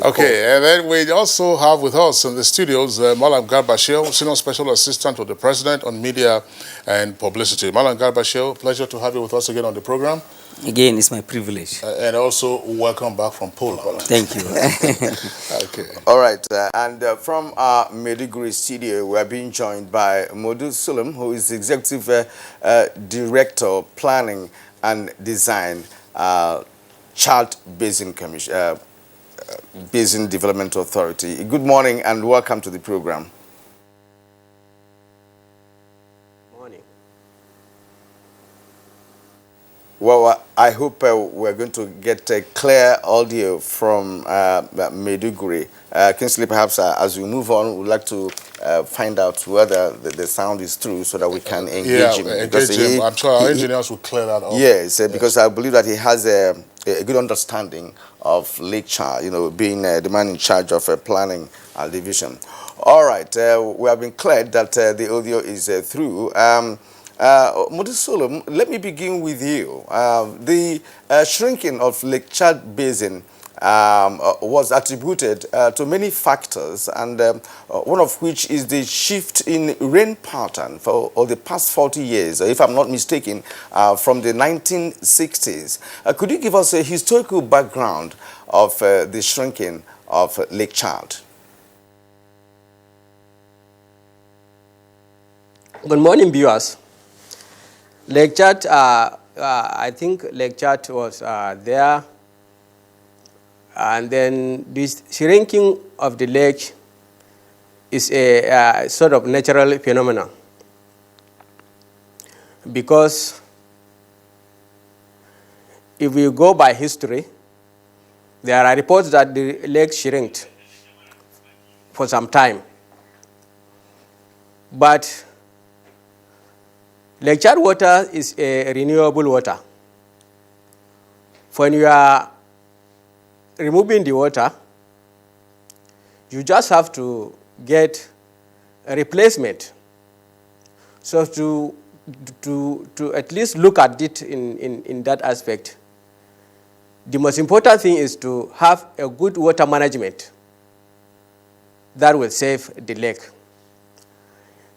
Okay, and then we also have with us in the studios Malam Garbashir, Senior Special Assistant to the President on Media and Publicity. Malam Garbashir, pleasure to have you with us again on the program. Again, it's my privilege. And also, welcome back from Poland. Thank you. Okay. All right. And from our Maiduguri studio, we are being joined by Modu Sulam, who is the Executive Director, Planning and Design, Chad Basin Commission, Basin Development Authority. Good morning and welcome to the program. Well, I hope we're going to get a clear audio from Maiduguri. Kingsley, perhaps as we move on, we'd like to find out whether the sound is true so that we can engage him. Engage him. I'm sure our engineers will clear that up. Yes, because I believe that he has a good understanding of Lake Chad, being the man in charge of planning division. All right, we have been cleared that the audio is through. Modusolum, let me begin with you. The shrinking of Lake Chad Basin was attributed to many factors, and one of which is the shift in rain pattern for the past 40 years, if I'm not mistaken, from the 1960s. Could you give us a historical background of the shrinking of Lake Chad? Good morning, viewers. Lake Chad, I think Lake Chad was there, and then this shrinking of the lake is a sort of natural phenomenon, because if we go by history, there are reports that the lake shrinked for some time, but Lake Chad water is a renewable water. When you are removing the water, you just have to get a replacement. So to at least look at it in that aspect, the most important thing is to have a good water management that will save the lake.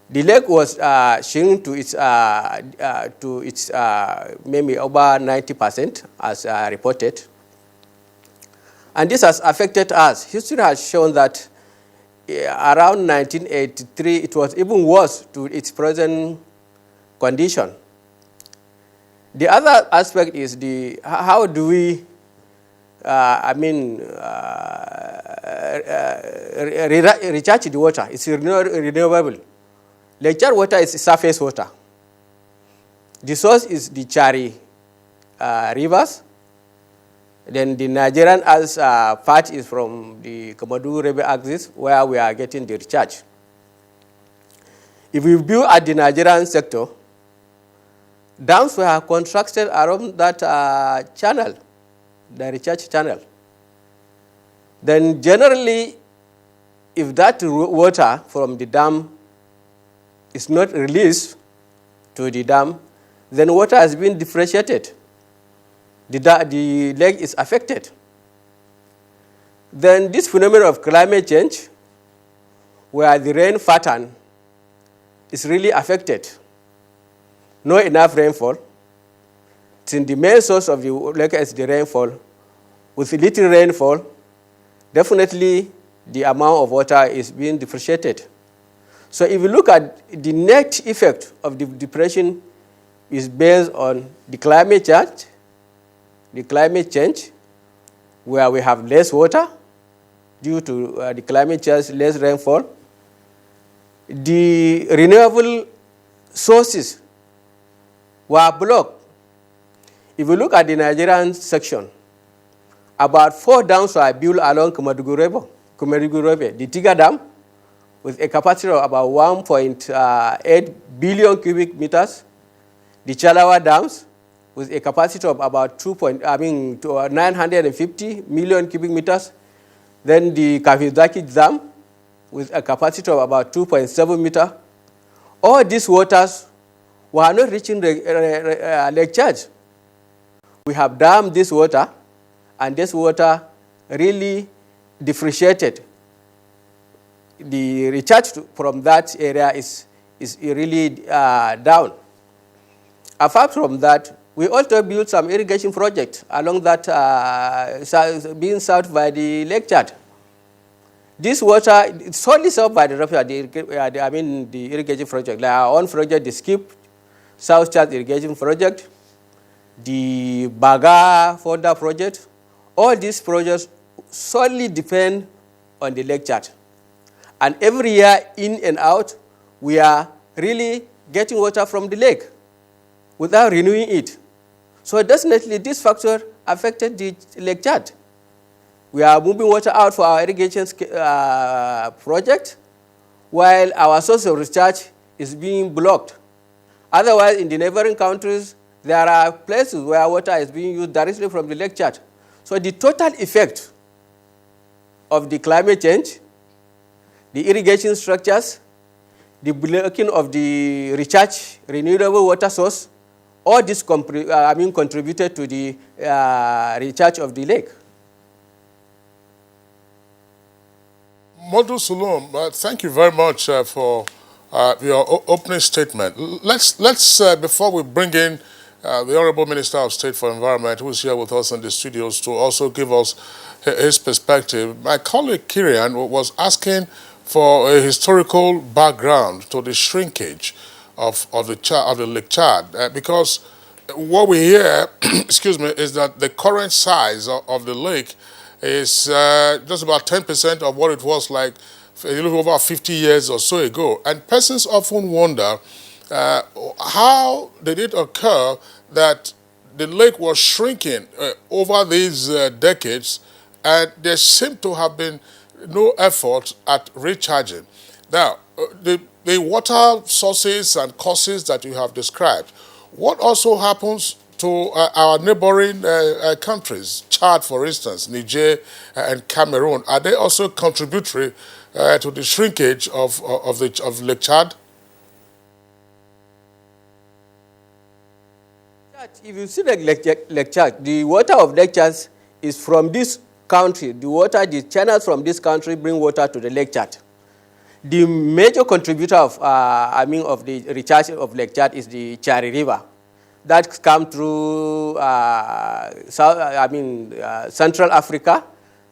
The lake was shrink to its maybe over 90% as reported, and this has affected us. History has shown that around 1983 it was even worse to its present condition. The other aspect is how do we recharge the water? It's renewable. Lake Chad water is surface water. The source is the Chari rivers. Then the Nigerian as part is from the Kamadu River axis, where we are getting the recharge. If we view at the Nigerian sector, dams were constructed around that channel, the recharge channel. Then generally, if that water from the dam is not released to the dam, then water has been differentiated. The lake is affected. Then this phenomenon of climate change, where the rain pattern is really affected, not enough rainfall. Since the main source of the lake is the rainfall, with little rainfall, definitely the amount of water is being differentiated. So if you look at the net effect of the depression is based on the climate change, where we have less water due to the climate change, less rainfall. The renewable sources were blocked. If you look at the Nigerian section, about 4 dams were built along Kumadugu River. The Tiga Dam, with a capacity of about 1.8 billion cubic meters. The Chalawa dams, with a capacity of about 950 million cubic meters. Then the Kafizaki Dam, with a capacity of about 2.7 meters. All these waters were not reaching Lake Chad. We have dammed this water, and this water really differentiated. The recharge from that area is really down. Apart from that, we also built some irrigation projects along that being served by the Lake Chad. This water is solely served by the irrigation project. Like our own project, the Skip South Chad Irrigation Project, the Baga Fonda Project. All these projects solely depend on the Lake Chad. And every year, in and out, we are really getting water from the lake without renewing it. So definitely this factor affected the Lake Chad. We are moving water out for our irrigation project, while our source of recharge is being blocked. Otherwise, in the neighboring countries, there are places where water is being used directly from the Lake Chad. So the total effect of the climate change, the irrigation structures, the blocking of the recharge renewable water source, all this contributed to the recharge of the lake. Modu Sulum, thank you very much for your opening statement. Let's before we bring in the Honorable Minister of State for Environment, who is here with us in the studios, to also give us his perspective. My colleague Kirian was asking for a historical background to the shrinkage of the Lake Chad, because what we hear, excuse me, is that the current size of the lake is just about 10% of what it was like a little over 50 years or so ago. And persons often wonder how did it occur that the lake was shrinking over these decades, and there seemed to have been no effort at recharging. Now, the water sources and causes that you have described, what also happens to our neighboring countries, Chad, for instance, Niger and Cameroon? Are they also contributory to the shrinkage of Lake Chad? If you see Lake Chad, the water of Lake Chad is from this country. The channels from this country bring water to the Lake Chad. The major contributor of the recharge of Lake Chad is the Chari River. That comes through Central Africa,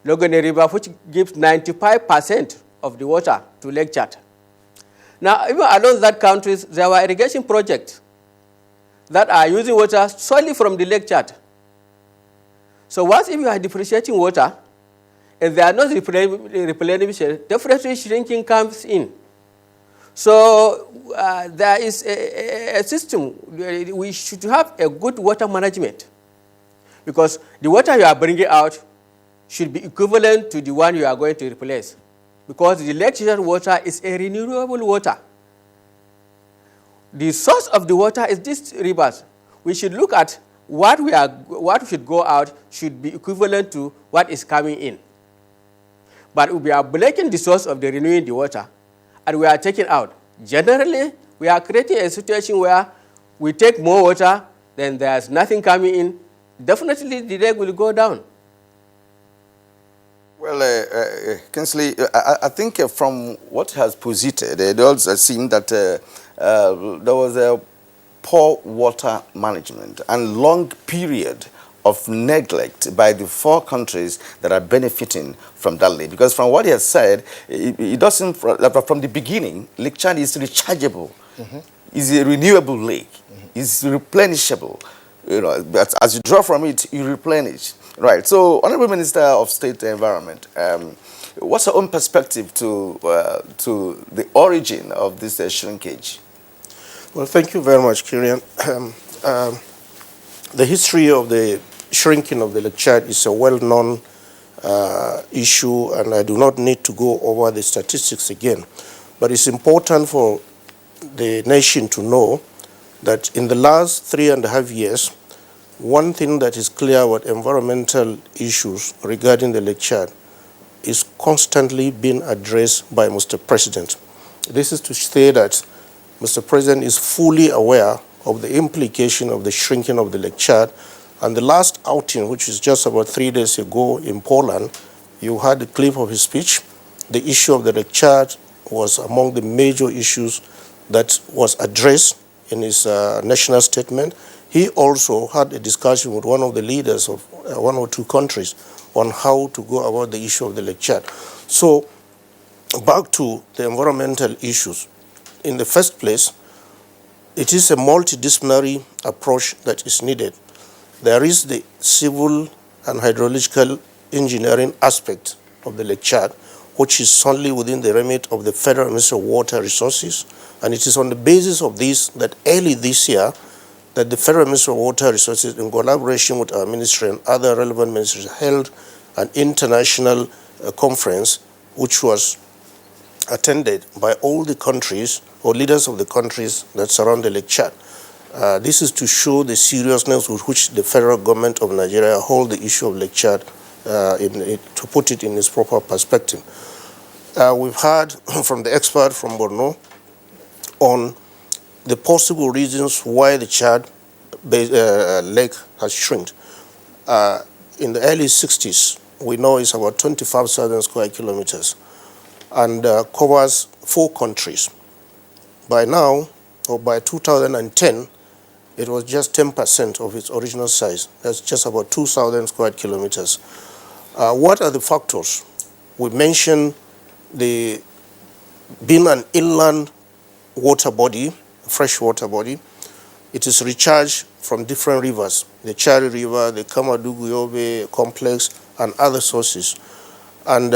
Logone River, which gives 95% of the water to Lake Chad. Now, even along that countries, there were irrigation projects that are using water solely from the Lake Chad. So once if you are depreciating water, and they are not replenishing, definitely shrinking comes in. So there is a system. We should have a good water management, because the water you are bringing out should be equivalent to the one you are going to replace, because the Lake Chad water is a renewable water. The source of the water is these rivers. We should look at what should go out should be equivalent to what is coming in. But we are breaking the source of the renewing the water, and we are taking out. Generally, we are creating a situation where we take more water, then there's nothing coming in. Definitely, the lake will go down. Well, Kinsley, I think from what has posited, it does seem that there was a poor water management and long period of neglect by the 4 countries that are benefiting from that lake. Because from what he has said, it doesn't, from the beginning, Lake Chad is rechargeable. It's a renewable lake. It's replenishable. You know, but as you draw from it, you replenish. Right. So, Honorable Minister of State Environment, what's your own perspective to the origin of this shrinkage? Well, thank you very much, Kirian. The history of the shrinking of the Lake Chad is a well-known issue, and I do not need to go over the statistics again. But it's important for the nation to know that in the last 3.5 years, one thing that is clear about environmental issues regarding the Lake Chad is constantly being addressed by Mr. President. This is to say that Mr. President is fully aware of the implication of the shrinking of the Lake Chad. And the last outing, which is just about 3 days ago in Poland, you had a clip of his speech. The issue of the Lake Chad was among the major issues that was addressed in his national statement. He also had a discussion with one of the leaders of 1 or 2 countries on how to go about the issue of the Lake Chad. So back to the environmental issues. In the first place, it is a multidisciplinary approach that is needed. There is the civil and hydrological engineering aspect of the Lake Chad, which is solely within the remit of the Federal Ministry of Water Resources. And it is on the basis of this that early this year, that the Federal Ministry of Water Resources, in collaboration with our ministry and other relevant ministries, held an international conference which was attended by all the countries or leaders of the countries that surround the Lake Chad. This is to show the seriousness with which the federal government of Nigeria hold the issue of Lake Chad, to put it in its proper perspective. We've heard from the expert from Borno on the possible reasons why the Chad lake has shrunk. In the early 60s, we know it's about 25,000 square kilometers. and covers 4 countries. By now, or by 2010, it was just 10% of its original size. That's just about 2,000 square kilometers. What are the factors? We mentioned the being an inland water body, fresh water body. It is recharged from different rivers, the Chari River, the Kamadugu-Yobe complex, and other sources. And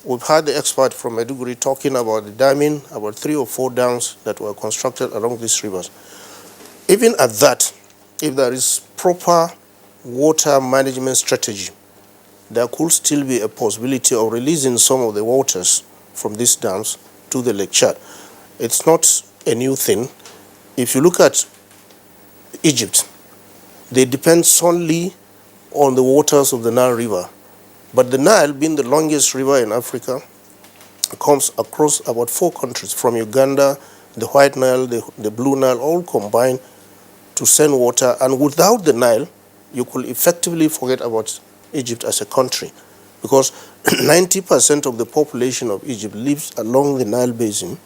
we've had the expert from Maiduguri talking about the damming, about 3 or 4 dams that were constructed along these rivers. Even at that, if there is proper water management strategy, there could still be a possibility of releasing some of the waters from these dams to the Lake Chad. It's not a new thing. If you look at Egypt, they depend solely on the waters of the Nile River. But the Nile, being the longest river in Africa, comes across about 4 countries, from Uganda, the White Nile, the Blue Nile, all combined to send water. And without the Nile, you could effectively forget about Egypt as a country, because 90% of the population of Egypt lives along the Nile basin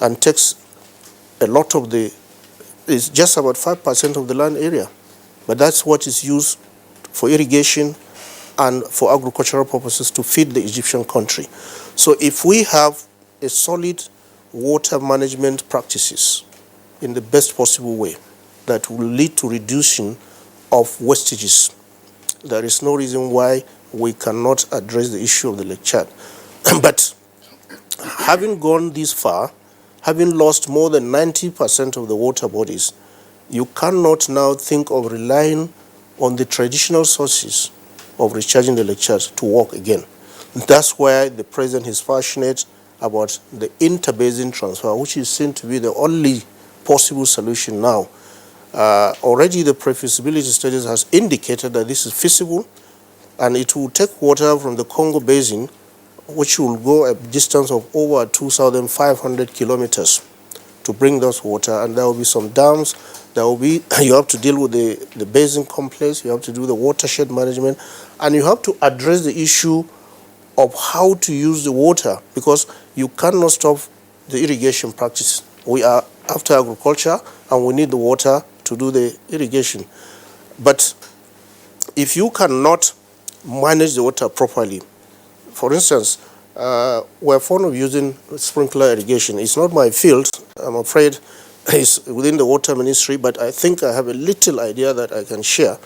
and takes a lot of it's just about 5% of the land area. But that's what is used for irrigation and for agricultural purposes to feed the Egyptian country. So if we have a solid water management practices in the best possible way that will lead to reduction of wastages, there is no reason why we cannot address the issue of the Lake Chad. But having gone this far, having lost more than 90% of the water bodies, you cannot now think of relying on the traditional sources of recharging the Lake Chad to work again. That's why the President is passionate about the interbasin transfer, which is seen to be the only possible solution now. Already the pre-feasibility studies has indicated that this is feasible, and it will take water from the Congo Basin, which will go a distance of over 2,500 kilometers to bring those water. And there will be some dams. There will be, you have to deal with the basin complex, you have to do the watershed management, and you have to address the issue of how to use the water, because you cannot stop the irrigation practice. We are after agriculture, and we need the water to do the irrigation. But if you cannot manage the water properly, for instance, we're fond of using sprinkler irrigation. It's not my field, I'm afraid. It's within the water ministry, but I think I have a little idea that I can share.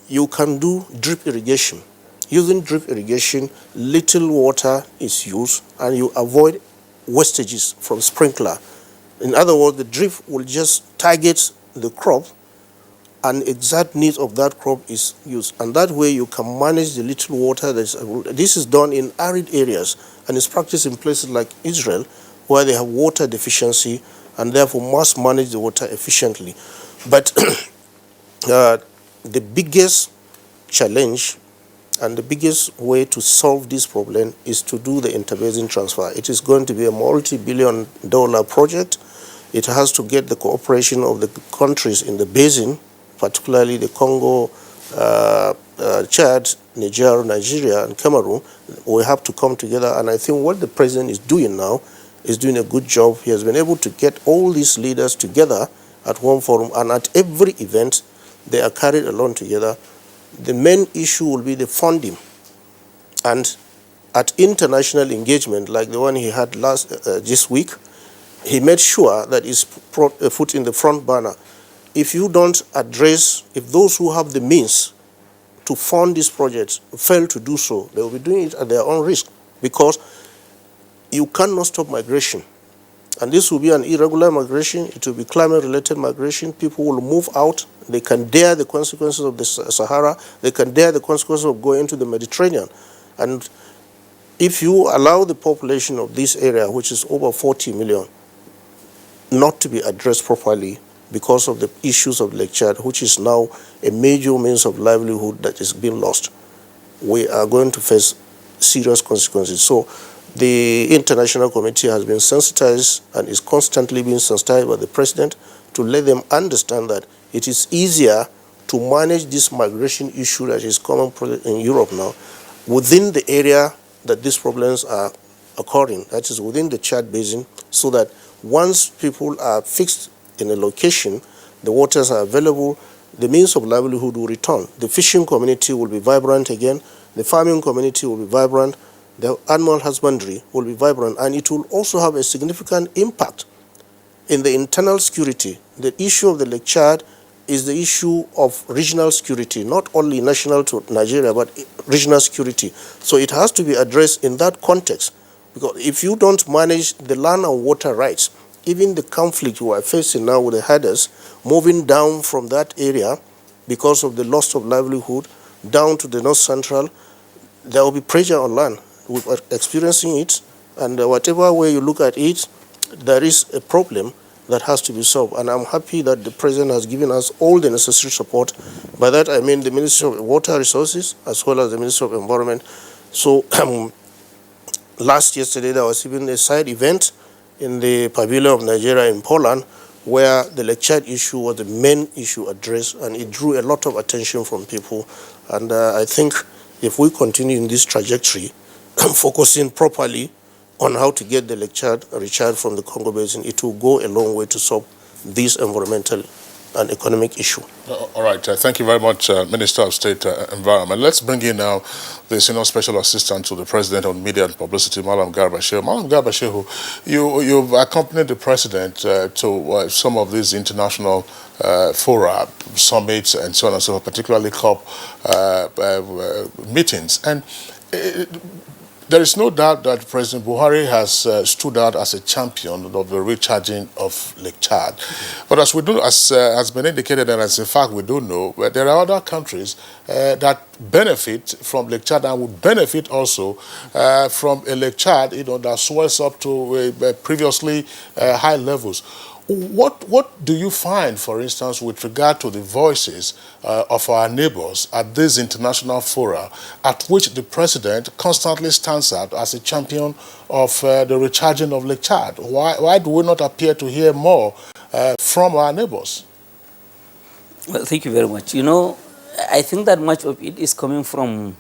You can do drip irrigation. Using drip irrigation, little water is used, and you avoid wastages from sprinkler. In other words, the drip will just target the crop, and exact needs of that crop is used. And that way you can manage the little water. This is done in arid areas, and it's practiced in places like Israel, where they have water deficiency and therefore must manage the water efficiently. But the biggest challenge and the biggest way to solve this problem is to do the interbasin transfer. It is going to be a multi-billion-dollar project. It has to get the cooperation of the countries in the basin, particularly the Congo, Chad, Niger, Nigeria, and Cameroon. We have to come together, and I think what the President is doing now is doing a good job. He has been able to get all these leaders together at one forum, and at every event, they are carried along together. The main issue will be the funding. And at international engagement, like the one he had this week, he made sure that it's put in the front burner. If you don't address, if those who have the means to fund these projects fail to do so, they will be doing it at their own risk, because you cannot stop migration. And this will be an irregular migration. It will be climate-related migration. People will move out. They can dare the consequences of the Sahara. They can dare the consequences of going into the Mediterranean. And if you allow the population of this area, which is over 40 million, not to be addressed properly because of the issues of Lake Chad, which is now a major means of livelihood that is being lost, we are going to face serious consequences. So the international community has been sensitized and is constantly being sensitized by the President to let them understand that it is easier to manage this migration issue that is common in Europe now within the area that these problems are occurring, that is within the Chad Basin, so that once people are fixed in a location, the waters are available, the means of livelihood will return. The fishing community will be vibrant again, the farming community will be vibrant, the animal husbandry will be vibrant, and it will also have a significant impact in the internal security. The issue of the Lake Chad is the issue of regional security, not only national to Nigeria, but regional security. So it has to be addressed in that context, because if you don't manage the land and water rights, even the conflict you are facing now with the herders moving down from that area because of the loss of livelihood down to the north central, there will be pressure on land. We are experiencing it, and whatever way you look at it, there is a problem that has to be solved. And I'm happy that the President has given us all the necessary support. By that I mean the Ministry of Water Resources as well as the Ministry of Environment. So yesterday there was even a side event in the Pavilion of Nigeria in Poland, where the Lake Chad issue was the main issue addressed, and it drew a lot of attention from people. And I think if we continue in this trajectory, focusing properly on how to get the Lake Chad recharged from the Congo Basin, it will go a long way to solve this environmental and economic issue. All right. Thank you very much, Minister of State Environment. Let's bring in now the Senior Special Assistant to the President on Media and Publicity, Malam Garba Shehu. Malam Garba Shehu, you've accompanied the President to some of these international fora, summits, and so on and so forth, particularly COP meetings. And there is no doubt that President Buhari has stood out as a champion of the recharging of Lake Chad. But as we do, as has been indicated, and as in fact we do know, there are other countries that benefit from Lake Chad and would benefit also from a Lake Chad, that swells up to previously high levels. What do you find, for instance, with regard to the voices of our neighbors at these international fora, at which the President constantly stands out as a champion of the recharging of Lake Chad? Why do we not appear to hear more from our neighbors? Well, thank you very much. I think that much of it is coming from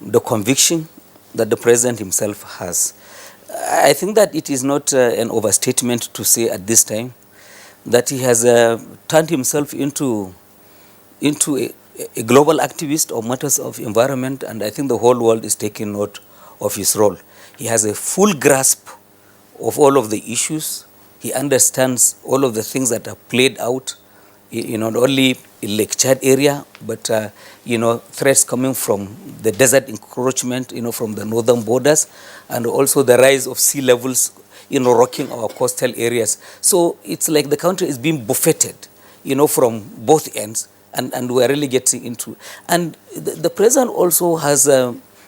the conviction that the President himself has. I think that it is not an overstatement to say at this time that he has turned himself into a global activist of matters of environment, and I think the whole world is taking note of his role. He has a full grasp of all of the issues. He understands all of the things that are played out, not only in Lake Chad area, but threats coming from the desert encroachment, from the northern borders, and also the rise of sea levels, rocking our coastal areas. So it's like the country is being buffeted, from both ends, and we're really getting into. And the President also has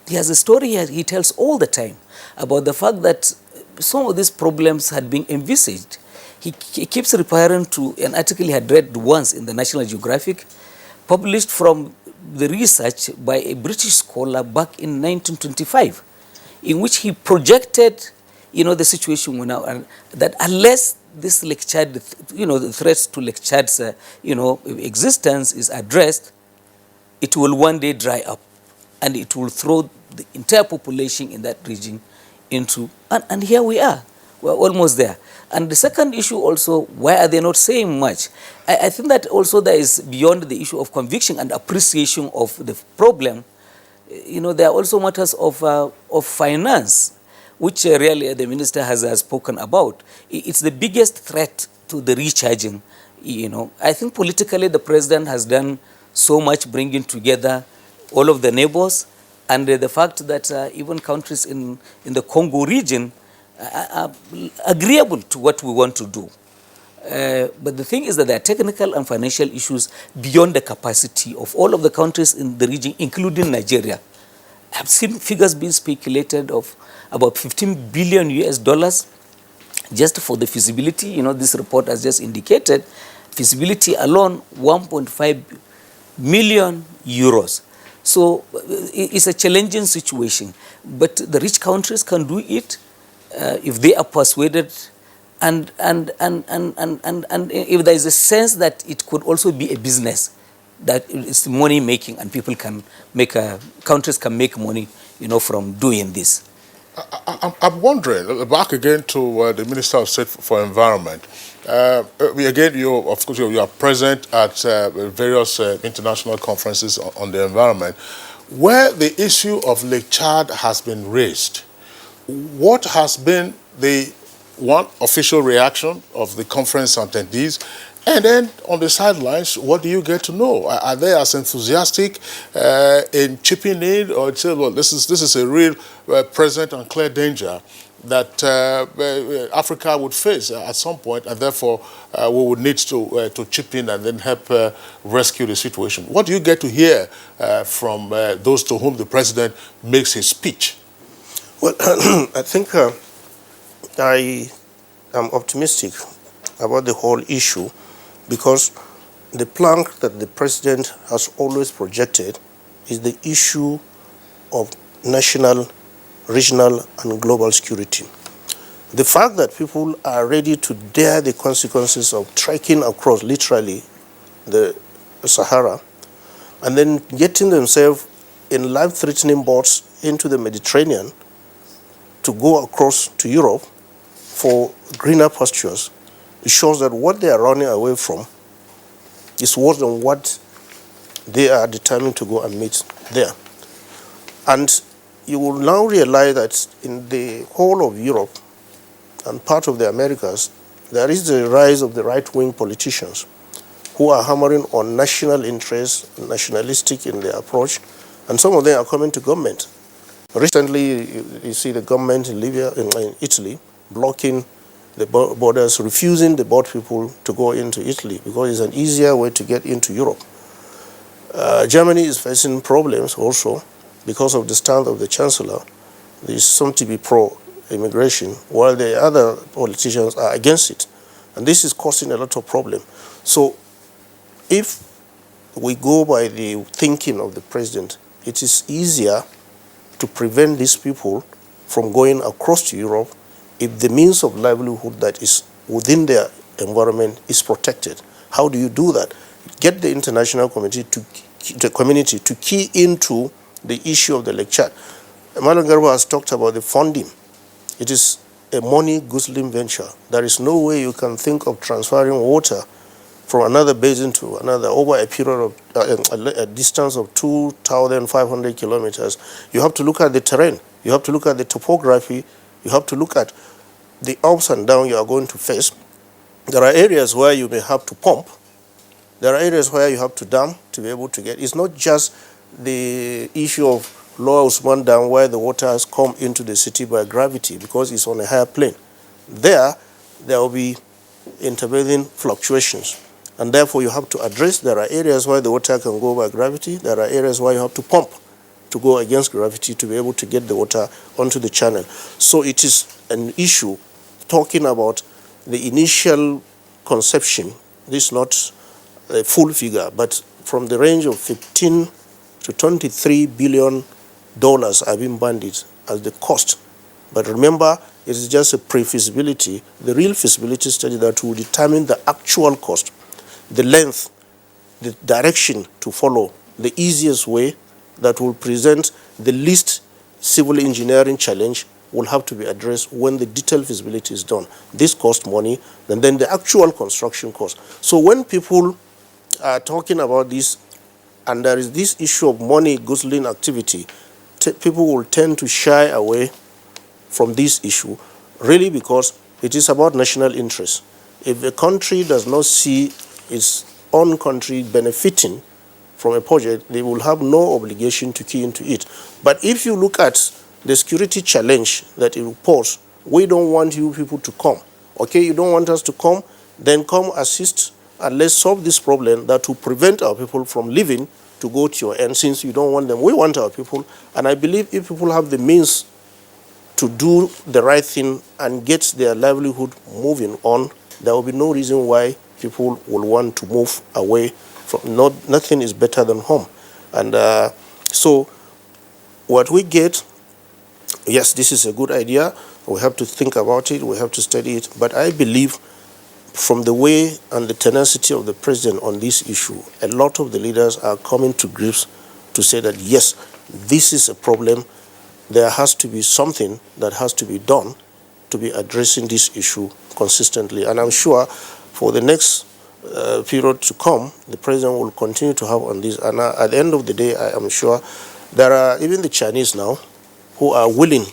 he has a story he tells all the time about the fact that some of these problems had been envisaged. He keeps referring to an article he had read once in the National Geographic, published from the research by a British scholar back in 1925, in which he projected, the situation now, and that unless this Lake Chad, the threats to Lake Chad's, existence is addressed, it will one day dry up, and it will throw the entire population in that region into, and here we are. We're almost there. And the second issue also, why are they not saying much? I think that also there is beyond the issue of conviction and appreciation of the problem. There are also matters of finance, which really the minister has spoken about. It's the biggest threat to the recharging. I think politically the President has done so much, bringing together all of the neighbors, and the fact that even countries in the Congo region are agreeable to what we want to do. But the thing is that there are technical and financial issues beyond the capacity of all of the countries in the region, including Nigeria. I've seen figures being speculated of about $15 billion just for the feasibility. This report has just indicated feasibility alone, 1.5 million euros. So it's a challenging situation, but the rich countries can do it if they are persuaded, and if there is a sense that it could also be a business, that it's money making, and people can make countries can make money from doing this. I'm wondering, back again to the Minister of State for Environment. Again, of course, you are present at various international conferences on the environment, where the issue of Lake Chad has been raised. What has been the one official reaction of the conference attendees? And then on the sidelines, what do you get to know? Are they as enthusiastic in chipping in, or say, well, this is a real present and clear danger that Africa would face at some point, and therefore we would need to chip in and then help rescue the situation? What do you get to hear from those to whom the president makes his speech? Well, I think I am optimistic about the whole issue, because the plank that the president has always projected is the issue of national, regional, and global security. The fact that people are ready to dare the consequences of trekking across, literally, the Sahara, and then getting themselves in life-threatening boats into the Mediterranean to go across to Europe for greener pastures, it shows that what they are running away from is worse than what they are determined to go and meet there. And you will now realize that in the whole of Europe and part of the Americas, there is the rise of the right-wing politicians who are hammering on national interests, nationalistic in their approach, and some of them are coming to government. Recently, you see the government in Libya, in Italy, blocking the borders, refusing the boat people to go into Italy because it's an easier way to get into Europe. Germany is facing problems also because of the stand of the Chancellor. There is some to be pro-immigration, while the other politicians are against it. And this is causing a lot of problem. So if we go by the thinking of the president, it is easier to prevent these people from going across to Europe if the means of livelihood that is within their environment is protected. How do you do that? Get the international community to key into the issue of the Lake Chad. Malam Garba has talked about the funding. It is a money-guzzling venture. There is no way you can think of transferring water from another basin to another over a period of a distance of 2,500 kilometers. You have to look at the terrain. You have to look at the topography. You have to look at the ups and downs you are going to face. There are areas where you may have to pump. There are areas where you have to dam to be able to get. It's not just the issue of Lower Usman Dam where the water has come into the city by gravity because it's on a higher plane. There will be intervening fluctuations. And therefore you have to address, there are areas where the water can go by gravity. There are areas where you have to pump to go against gravity to be able to get the water onto the channel. So it is an issue talking about the initial conception. This is not a full figure, but from the range of 15 to 23 billion dollars are being bandied as the cost. But remember, it is just a pre-feasibility, the real feasibility study that will determine the actual cost, the length, the direction to follow, the easiest way that will present the least civil engineering challenge will have to be addressed when the detailed feasibility is done. This costs money, and then the actual construction cost. So when people are talking about this, and there is this issue of money-guzzling activity, people will tend to shy away from this issue, really because it is about national interest. If a country does not see its own country benefiting from a project, they will have no obligation to key into it. But if you look at the security challenge that it will pose, we don't want you people to come. Okay, you don't want us to come, then come assist and let's solve this problem that will prevent our people from leaving to go to your end. Since you don't want them, we want our people. And I believe if people have the means to do the right thing and get their livelihood moving on, there will be no reason why people will want to move away from. Nothing is better than home. And so what we get, yes, this is a good idea. We have to think about it. We have to study it. But I believe from the way and the tenacity of the president on this issue, a lot of the leaders are coming to grips to say that, yes, this is a problem there has to be something that has to be done to be addressing this issue consistently. And I'm sure for the next period to come, the president will continue to have on this. And at the end of the day, I am sure there are even the Chinese now who are willing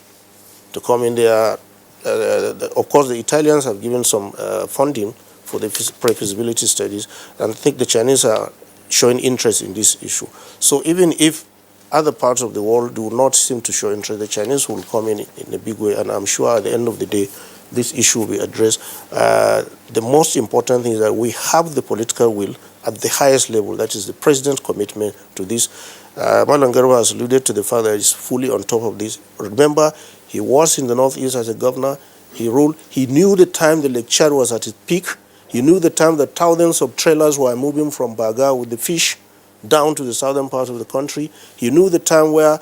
to come in there. Of course, the Italians have given some funding for the pre-feasibility studies, and I think the Chinese are showing interest in this issue. So even if other parts of the world do not seem to show interest, the Chinese will come in a big way, and I'm sure at the end of the day, this issue will be addressed. The most important thing is that we have the political will at the highest level, that is the president's commitment to this. Malam Garba has alluded to the fact that he's fully on top of this. Remember, he was in the Northeast as a governor, he ruled, he knew the time the Lake Chad was at its peak, he knew the time that thousands of trailers were moving from Baga with the fish down to the southern part of the country. He knew the time where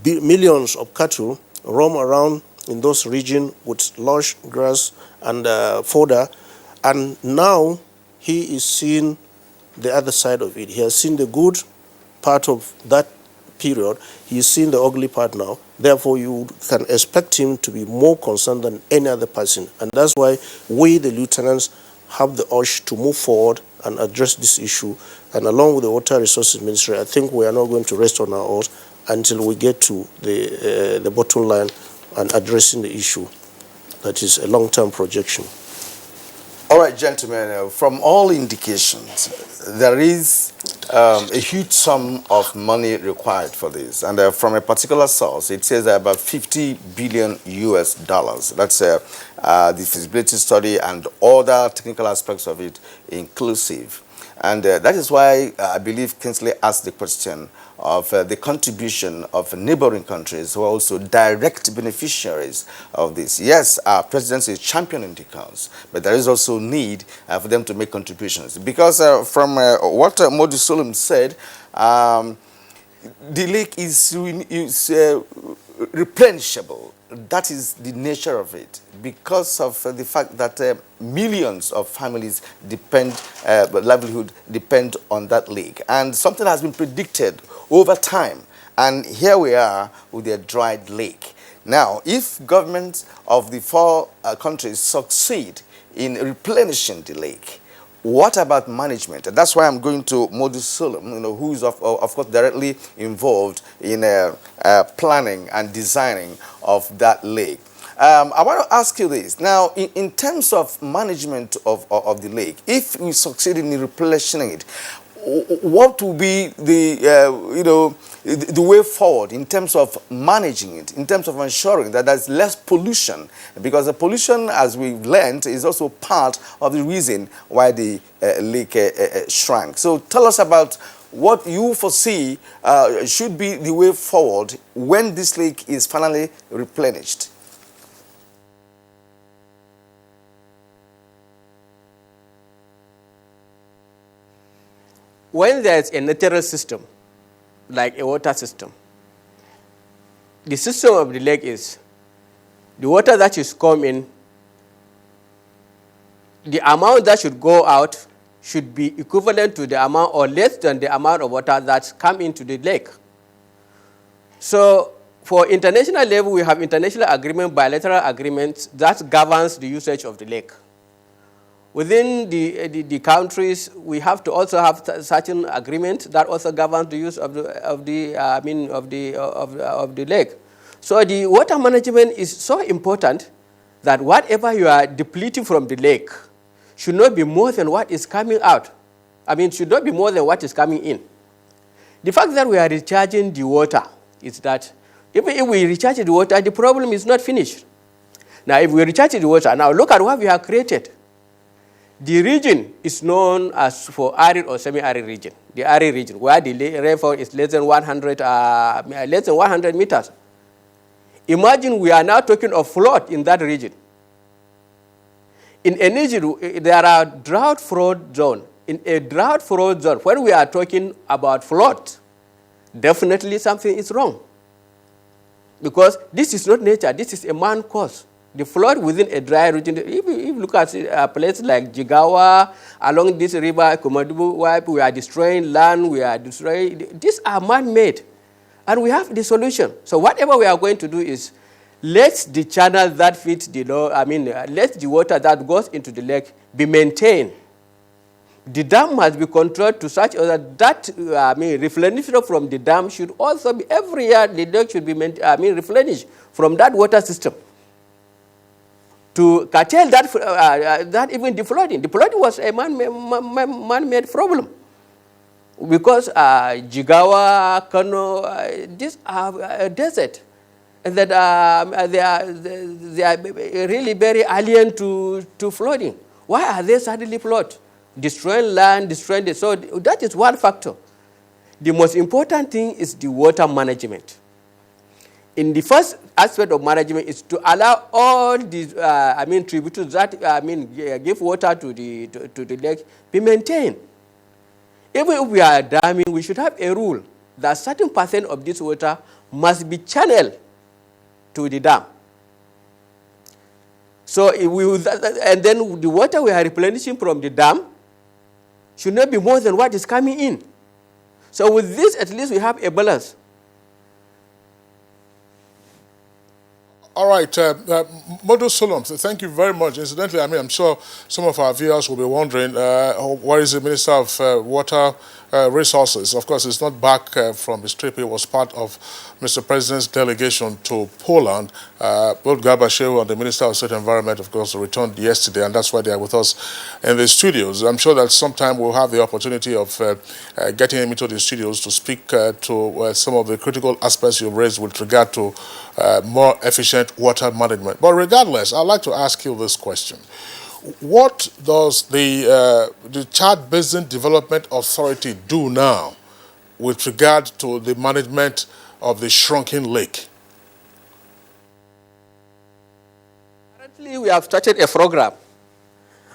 millions of cattle roam around in those regions with lush grass and fodder. And now he is seeing the other side of it. He has seen the good part of that period. He is seeing the ugly part now. Therefore, you can expect him to be more concerned than any other person. And that's why we, the lieutenants, have the urge to move forward and address this issue. And along with the Water Resources Ministry, I think we are not going to rest on our oars until we get to the bottom line and addressing the issue. That is a long-term projection. All right, gentlemen, from all indications, there is a huge sum of money required for this. And from a particular source, it says about 50 billion US dollars. That's the feasibility study and other technical aspects of it inclusive. And that is why I believe Kinsley asked the question of the contribution of neighboring countries who are also direct beneficiaries of this. Yes, our presidency is championing the cause, but there is also need for them to make contributions. Because from what Modi Solom said, the lake is replenishable. That is the nature of it, because of the fact that millions of families depend, livelihood depend on that lake. And something has been predicted over time. And here we are with a dried lake. Now, if governments of the four countries succeed in replenishing the lake, what about management? And that's why I'm going to Modi Solom, who is of course directly involved in planning and designing of that lake. I want to ask you this. Now, in terms of management of the lake, if we succeed in replenishing it, what will be the way forward in terms of managing it, in terms of ensuring that there's less pollution? Because the pollution, as we've learned, is also part of the reason why the lake shrank. So tell us about what you foresee should be the way forward when this lake is finally replenished. When there's a natural system, like a water system, the system of the lake is the water that is coming, the amount that should go out should be equivalent to the amount or less than the amount of water that's come into the lake. So for international level, we have international agreement, bilateral agreements that governs the usage of the lake. Within the countries, we have to also have certain agreements that also governs the use of the lake. So the water management is so important that whatever you are depleting from the lake should not be more than what is coming out. Should not be more than what is coming in. The fact that we are recharging the water is that even if we recharge the water, the problem is not finished. Now, if we recharge the water, now look at what we have created. The region is known as for arid or semi-arid region. The arid region, where the rainfall is less than 100 meters. Imagine we are now talking of flood in that region. In a region, there are drought-prone zones. In a drought-prone zone, when we are talking about flood, definitely something is wrong. Because this is not nature, this is a man cause. The flood within a dry region, if you look at a place like Jigawa, along this river, Komadubu, where we are destroying land, we are destroying, these are man-made. And we have the solution. So whatever we are going to do is, let the channel that feeds the let the water that goes into the lake be maintained. The dam must be controlled to such that replenishment from the dam should also be every year. The lake should be replenished from that water system to curtail that even the flooding. The flooding was a man-made problem because Jigawa, Kano, these are a desert, and that they are really very alien to flooding. Why are they suddenly flood? Destroying land, destroying the soil. That is one factor. The most important thing is the water management. In the first aspect of management is to allow all these tributaries that give water to the lake be maintained. Even if we are damming, we should have a rule that certain percent of this water must be channeled to the dam. So and then the water we are replenishing from the dam should not be more than what is coming in. So with this, at least we have a balance. All right, Modu Solom, thank you very much. Incidentally, I'm sure some of our viewers will be wondering, where is the Minister of Water Resources? Of course, it's not back from his trip. He was part of Mr. President's delegation to Poland. Both Garba Shehu and the Minister of State Environment, of course, returned yesterday, and that's why they are with us in the studios. I'm sure that sometime we'll have the opportunity of getting him into the studios to speak to some of the critical aspects you've raised with regard to more efficient water management. But regardless, I'd like to ask you this question. What does the Chad Basin Development Authority do now with regard to the management of the shrunken lake? Currently, we have started a program.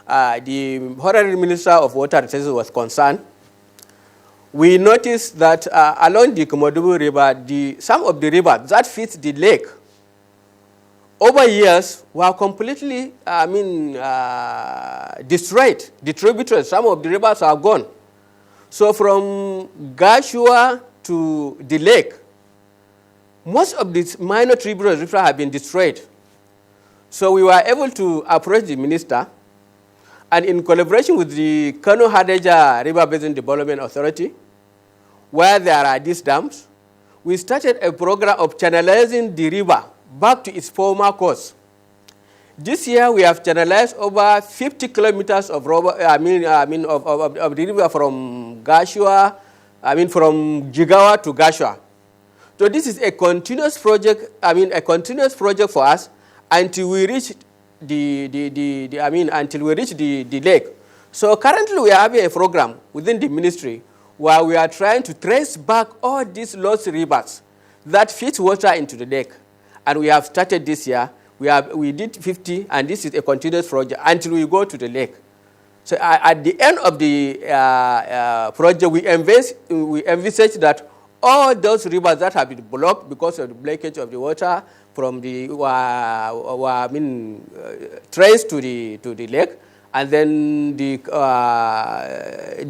The Honorary Minister of Water Resources was concerned. We noticed that along the Komodobu River, some of the rivers that feed the lake over years were completely, destroyed. The tributaries, some of the rivers are gone. So from Gashua to the lake, most of these minor tributaries have been destroyed. So we were able to approach the minister, and in collaboration with the Kano Hadeja River Basin Development Authority, where there are these dams, we started a program of channelizing the river back to its former course. This year, we have channelized over 50 kilometers of the river from Gashua, from Jigawa to Gashua. So this is a continuous project. A continuous project for us until we reach the lake. So currently, we are having a program within the ministry where we are trying to trace back all these lost rivers that feed water into the lake. And we have started this year. We did 50, and this is a continuous project until we go to the lake. So at the end of the project, we envisage that all those rivers that have been blocked because of the blockage of the water from the traced to the lake, and then the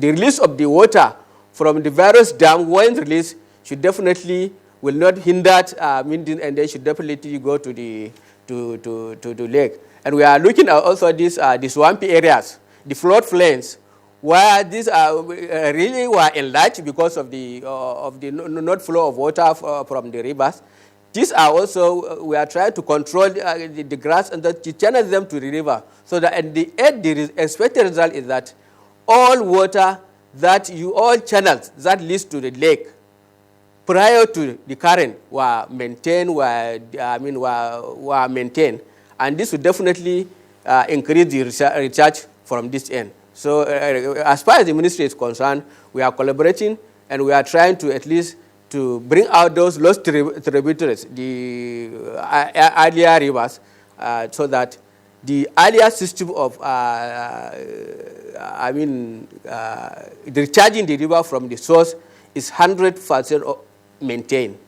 release of the water from the various dams, when released, should definitely will not hinder and they should definitely go to the lake. And we are looking at also these swampy areas, the floodplains, where these really were enlarged because of the not flow of water from the rivers. These are also, we are trying to control the grass and to channel them to the river, so that at the end, the expected result is that all water all channels that leads to the lake prior to the current were maintained, and this would definitely increase the recharge from this end. So as far as the ministry is concerned, we are collaborating, and we are trying to at least to bring out those lost tributaries, the earlier rivers, so that the earlier system of recharging the river from the source is 100% maintained.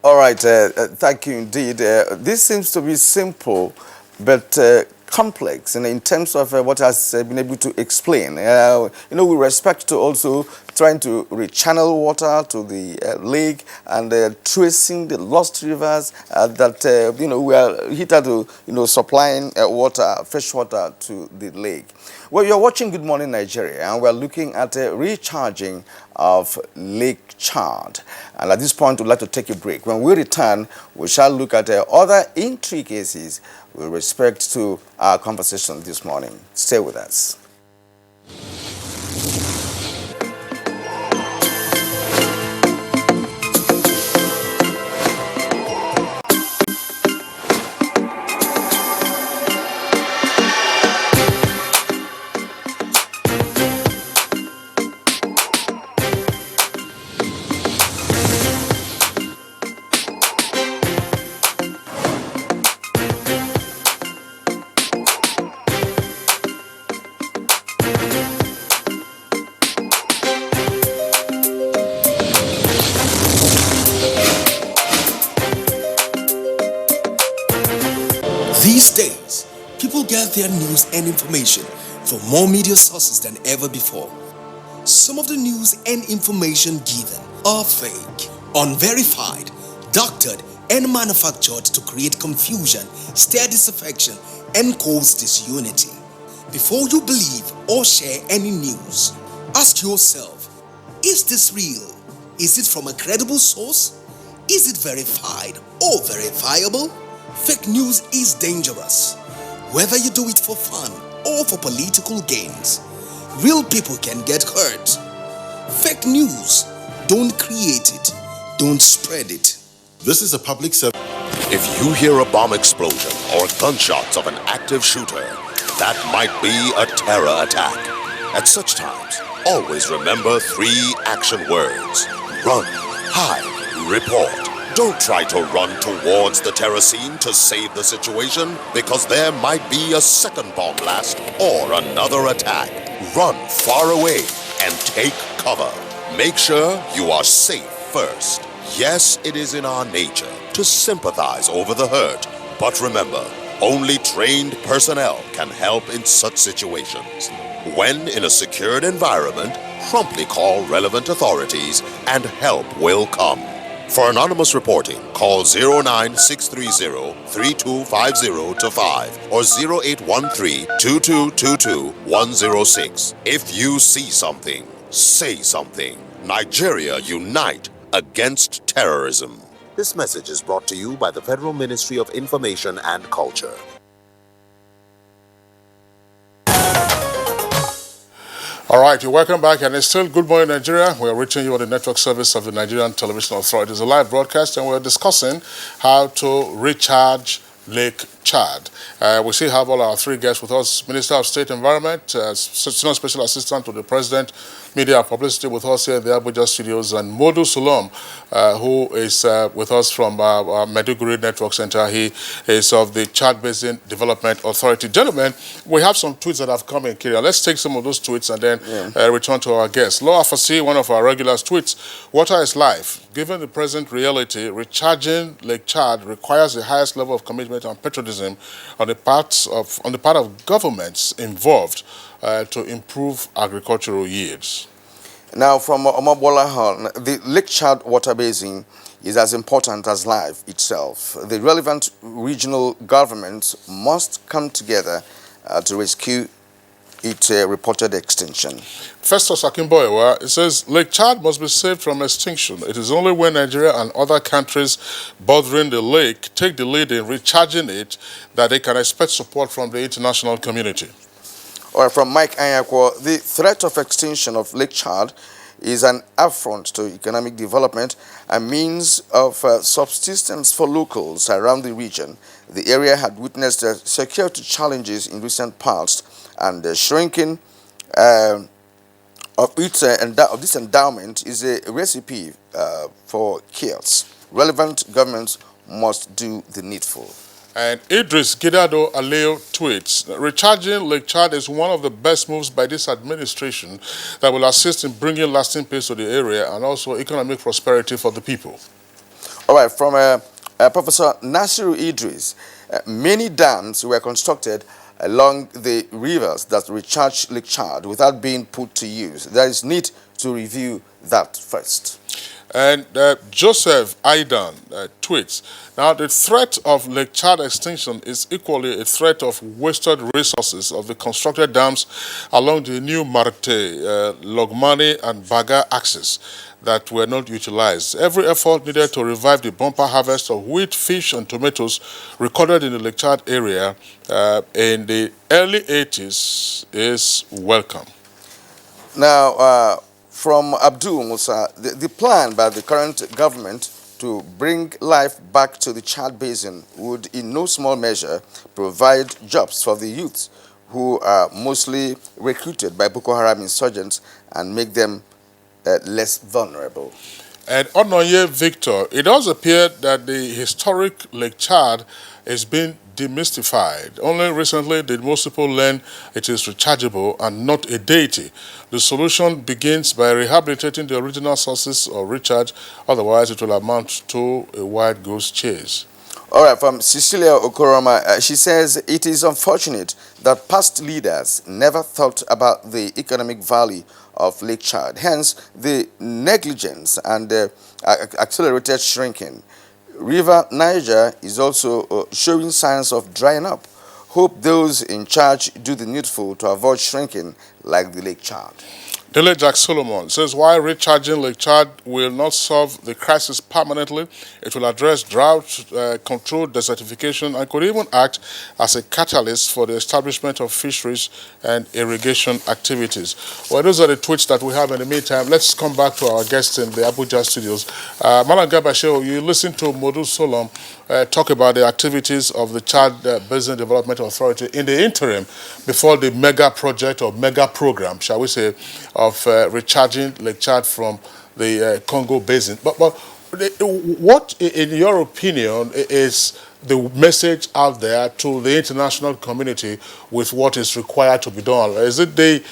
All right, thank you indeed. This seems to be simple, but complex in terms of what has been able to explain. With respect to also trying to rechannel water to the lake and tracing the lost rivers that, we are here to, supplying water, fresh water to the lake. Well, you're watching Good Morning Nigeria, and we're looking at recharging of Lake Chad. And at this point, we'd like to take a break. When we return, we shall look at other intricacies with respect to our conversation this morning. Stay with us. These days, people get their news and information from more media sources than ever before. Some of the news and information given are fake, unverified, doctored, and manufactured to create confusion, stir disaffection, and cause disunity. Before you believe or share any news, ask yourself, is this real? Is it from a credible source? Is it verified or verifiable? Fake news is dangerous, whether you do it for fun or for political gains. Real people can get hurt. Fake news, don't create it, don't spread it. This is a public service. If you hear a bomb explosion or gunshots of an active shooter, that might be a terror attack. At such times, always remember 3 action words: run, hide, report. Don't try to run towards the terror scene to save the situation, because there might be a second bomb blast or another attack. Run far away and take cover. Make sure you are safe first. Yes, it is in our nature to sympathize over the hurt, but remember, only trained personnel can help in such situations. When in a secured environment, promptly call relevant authorities and help will come. For anonymous reporting, call 09630-3250-5 or 0813-2222-106. If you see something, say something. Nigeria unite against terrorism. This message is brought to you by the Federal Ministry of Information and Culture. All right, you're welcome back, and it's still Good Morning Nigeria. We are reaching you on the network service of the Nigerian Television Authority. It's a live broadcast, and we're discussing how to recharge Lake Chad. We still have all our 3 guests with us. Minister of State Environment, Senior Special Assistant to the President, Media and Publicity with us here in the Abuja studios, and Modu Sulom, who is with us from Maiduguri Network Center. He is of the Chad Basin Development Authority. Gentlemen, we have some tweets that have come in, Kyria. Let's take some of those tweets and then return to our guests. Loa Fasi, one of our regulars, tweets, "Water is life. Given the present reality, recharging Lake Chad requires the highest level of commitment and patriotism on the part of governments involved to improve agricultural yields." Now, from Omobola Hall, the Lake Chad water basin is as important as life itself. The relevant regional governments must come together to rescue its reported extinction. Festus Akimboyewa, it says, Lake Chad must be saved from extinction. It is only when Nigeria and other countries bordering the lake take the lead in recharging it that they can expect support from the international community. Or from Mike Anyakwo, the threat of extinction of Lake Chad is an affront to economic development and means of subsistence for locals around the region. The area had witnessed security challenges in recent past, and the shrinking of this endowment is a recipe for chaos. Relevant governments must do the needful. And Idris Gidado Aleo tweets, recharging Lake Chad is one of the best moves by this administration that will assist in bringing lasting peace to the area and also economic prosperity for the people. All right, from Professor Nasiru Idris, many dams were constructed along the rivers that recharge Lake Chad without being put to use. There is need to review that first. And Joseph Aidan tweets, now the threat of Lake Chad extinction is equally a threat of wasted resources of the constructed dams along the new Marte, Logmani and Baga axis that were not utilized. Every effort needed to revive the bumper harvest of wheat, fish and tomatoes recorded in the Lake Chad area in the early 80s is welcome. Now, from Abdul Musa, the plan by the current government to bring life back to the Chad Basin would in no small measure provide jobs for the youth who are mostly recruited by Boko Haram insurgents and make them less vulnerable. And Onoye Victor, it does appear that the historic Lake Chad is being demystified. Only recently did most people learn it is rechargeable and not a deity. The solution begins by rehabilitating the original sources of recharge, otherwise it will amount to a wild goose chase. All right, from Cecilia Okoroma, she says it is unfortunate that past leaders never thought about the economic value of Lake Chad, hence the negligence and accelerated shrinking. River Niger is also showing signs of drying up. Hope those in charge do the needful to avoid shrinking like the Lake Chad. Dele Jack Solomon says, while recharging Lake Chad will not solve the crisis permanently, it will address drought, control desertification, and could even act as a catalyst for the establishment of fisheries and irrigation activities. Well, those are the tweets that we have in the meantime. Let's come back to our guests in the Abuja studios. Malam Gabashe, you listened to Modu Solom talk about the activities of the Chad Basin Development Authority in the interim before the mega project or mega program, shall we say, of recharging Lake Chad from the Congo Basin. But what, in your opinion, is the message out there to the international community with what is required to be done? Is it the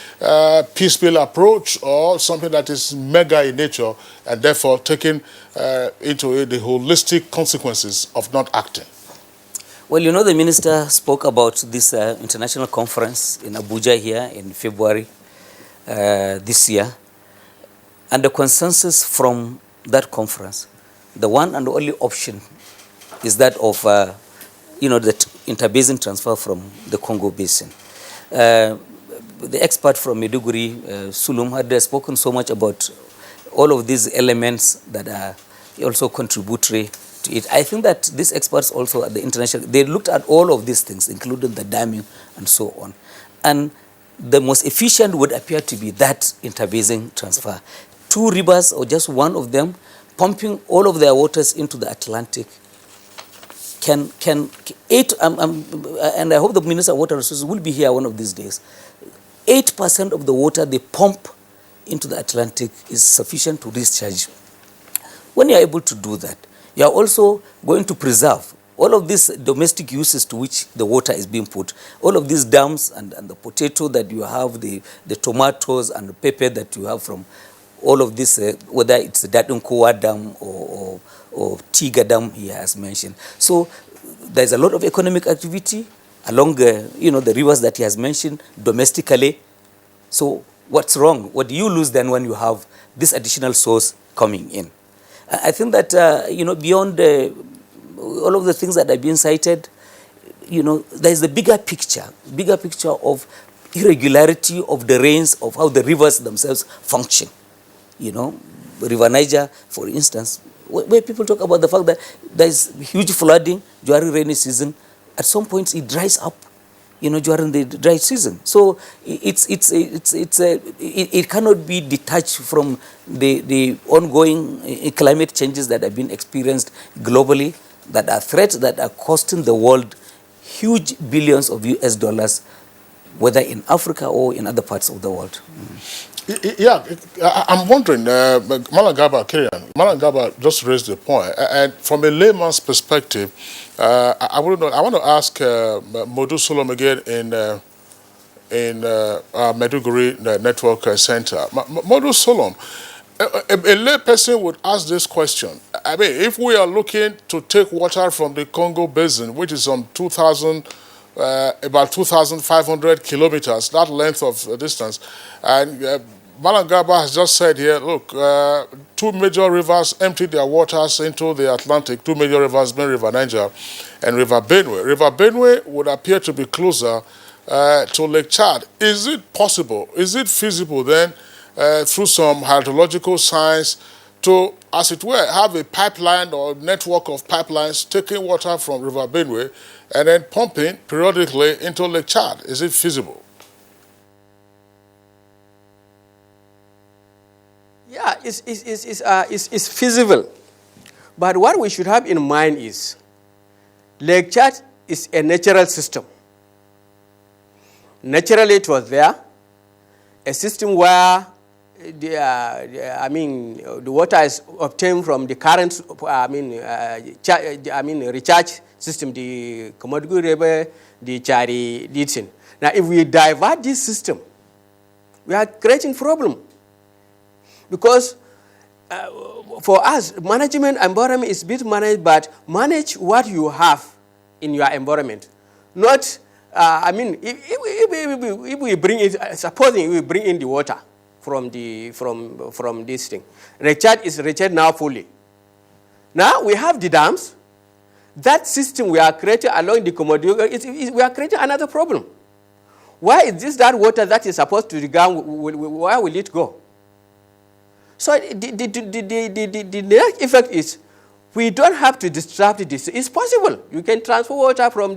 piecemeal approach or something that is mega in nature and therefore taking into it the holistic consequences of not acting? Well, you know, the minister spoke about this international conference in Abuja here in February this year. And the consensus from that conference, the one and only option is that of, the interbasin transfer from the Congo Basin. The expert from Maiduguri, Sulum, had spoken so much about all of these elements that are also contributory to it. I think that these experts also at the international, they looked at all of these things, including the damming and so on. And the most efficient would appear to be that interbasin transfer. Two rivers or just one of them pumping all of their waters into the Atlantic and I hope the Minister of Water Resources will be here one of these days. 8% of the water they pump into the Atlantic is sufficient to discharge. When you are able to do that, you are also going to preserve all of these domestic uses to which the water is being put. All of these dams and the potato that you have, the tomatoes and the pepper that you have from all of this, whether it's the Datunkowa Dam or Tiga Dam he has mentioned. So there's a lot of economic activity along the rivers that he has mentioned domestically. So what's wrong? What do you lose then when you have this additional source coming in? I think that, beyond all of the things that have been cited, there's a bigger picture of irregularity of the rains, of how the rivers themselves function. River Niger, for instance, where people talk about the fact that there's huge flooding during rainy season, at some points it dries up, during the dry season. So it cannot be detached from the ongoing climate changes that have been experienced globally, that are threats that are costing the world huge billions of US dollars, whether in Africa or in other parts of the world. Yeah, I'm wondering, Malagaba Malagaba just raised the point, and from a layman's perspective, I want to ask Modu Solom again in Maiduguri Network Center. Modu Solom, a lay person would ask this question. I mean, if we are looking to take water from the Congo Basin, which is on about 2,500 kilometers, that length of distance, and Malangaba has just said here, look, two major rivers emptied their waters into the Atlantic, two major rivers being River Niger and River Benue. River Benue would appear to be closer to Lake Chad. Is it possible, is it feasible then, through some hydrological science, to, as it were, have a pipeline or network of pipelines taking water from River Benue and then pumping periodically into Lake Chad? Is it feasible? Yeah, it's feasible. But what we should have in mind is Lake Chad is a natural system. Naturally, it was there, a system where the water is obtained from the current, recharge system, the Komodu River, the Chari, Ditsin. Now, if we divert this system, we are creating problem. Because for us, management environment is bit managed, but manage what you have in your environment. Not, if we bring it, supposing we bring in the water from this thing, recharge is recharged now fully. Now we have the dams. That system we are creating along the Komodo, we are creating another problem. Why is this that water that is supposed to the ground? Where will it go? So the next effect is we don't have to disrupt this. It's possible. You can transfer water from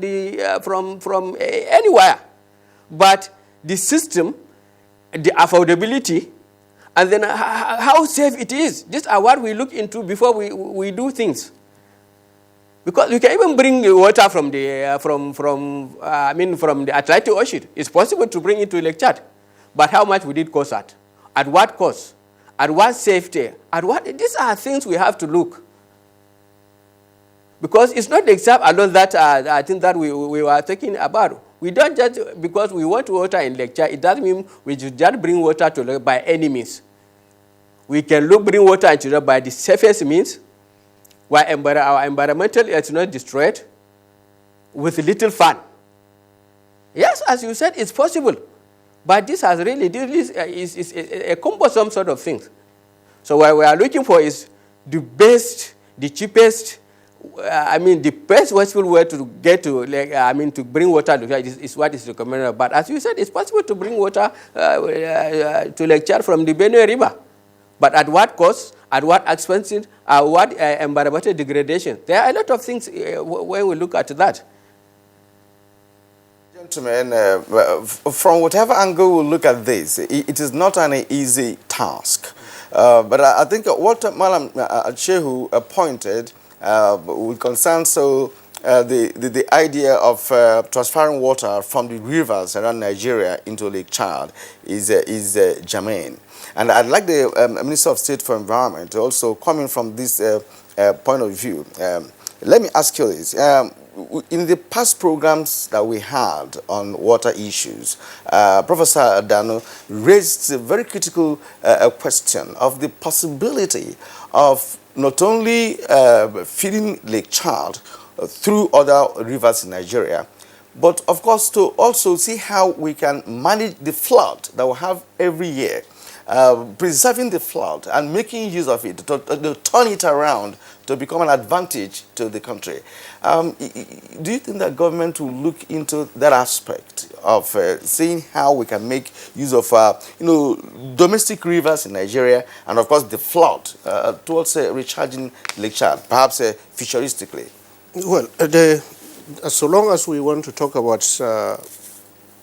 from anywhere, but the system, the affordability, and then how safe it is. These are what we look into before we do things. Because you can even bring the water from the from the Atlantic Ocean. It's possible to bring it to Lake Chad, but how much would it cost at? At what cost? At what safety? At what? These are things we have to look. Because it's not the exam alone that I think that we were talking about. We don't just, because we want water in Lake Chad, it doesn't mean we should just bring water to Lake by any means. We can bring water into Lake by the safest means, where our environmental is not destroyed, with little fun. Yes, as you said, it's possible. But this has really, is a cumbersome sort of thing. So what we are looking for is the best, the cheapest, the best possible way to get to, to bring water to Lake Chad is what is recommended. But as you said, it's possible to bring water to Lake Chad from the Benue River. But at what cost, at what expense, at what environmental degradation? There are a lot of things when we look at that. Gentlemen, from whatever angle we look at this, it is not an easy task. But I think what Malam Shehu pointed will concern the idea of transferring water from the rivers around Nigeria into Lake Chad is germane. And I'd like the Minister of State for Environment also coming from this point of view. Let me ask you this. In the past programs that we had on water issues, Professor Adano raised a very critical question of the possibility of not only feeding Lake Chad through other rivers in Nigeria, but of course to also see how we can manage the flood that we have every year, preserving the flood and making use of it to turn it around to become an advantage to the country. Do you think that government will look into that aspect of seeing how we can make use of domestic rivers in Nigeria and of course the flood towards recharging Lake Chad, perhaps futuristically? Well, so long as we want to talk about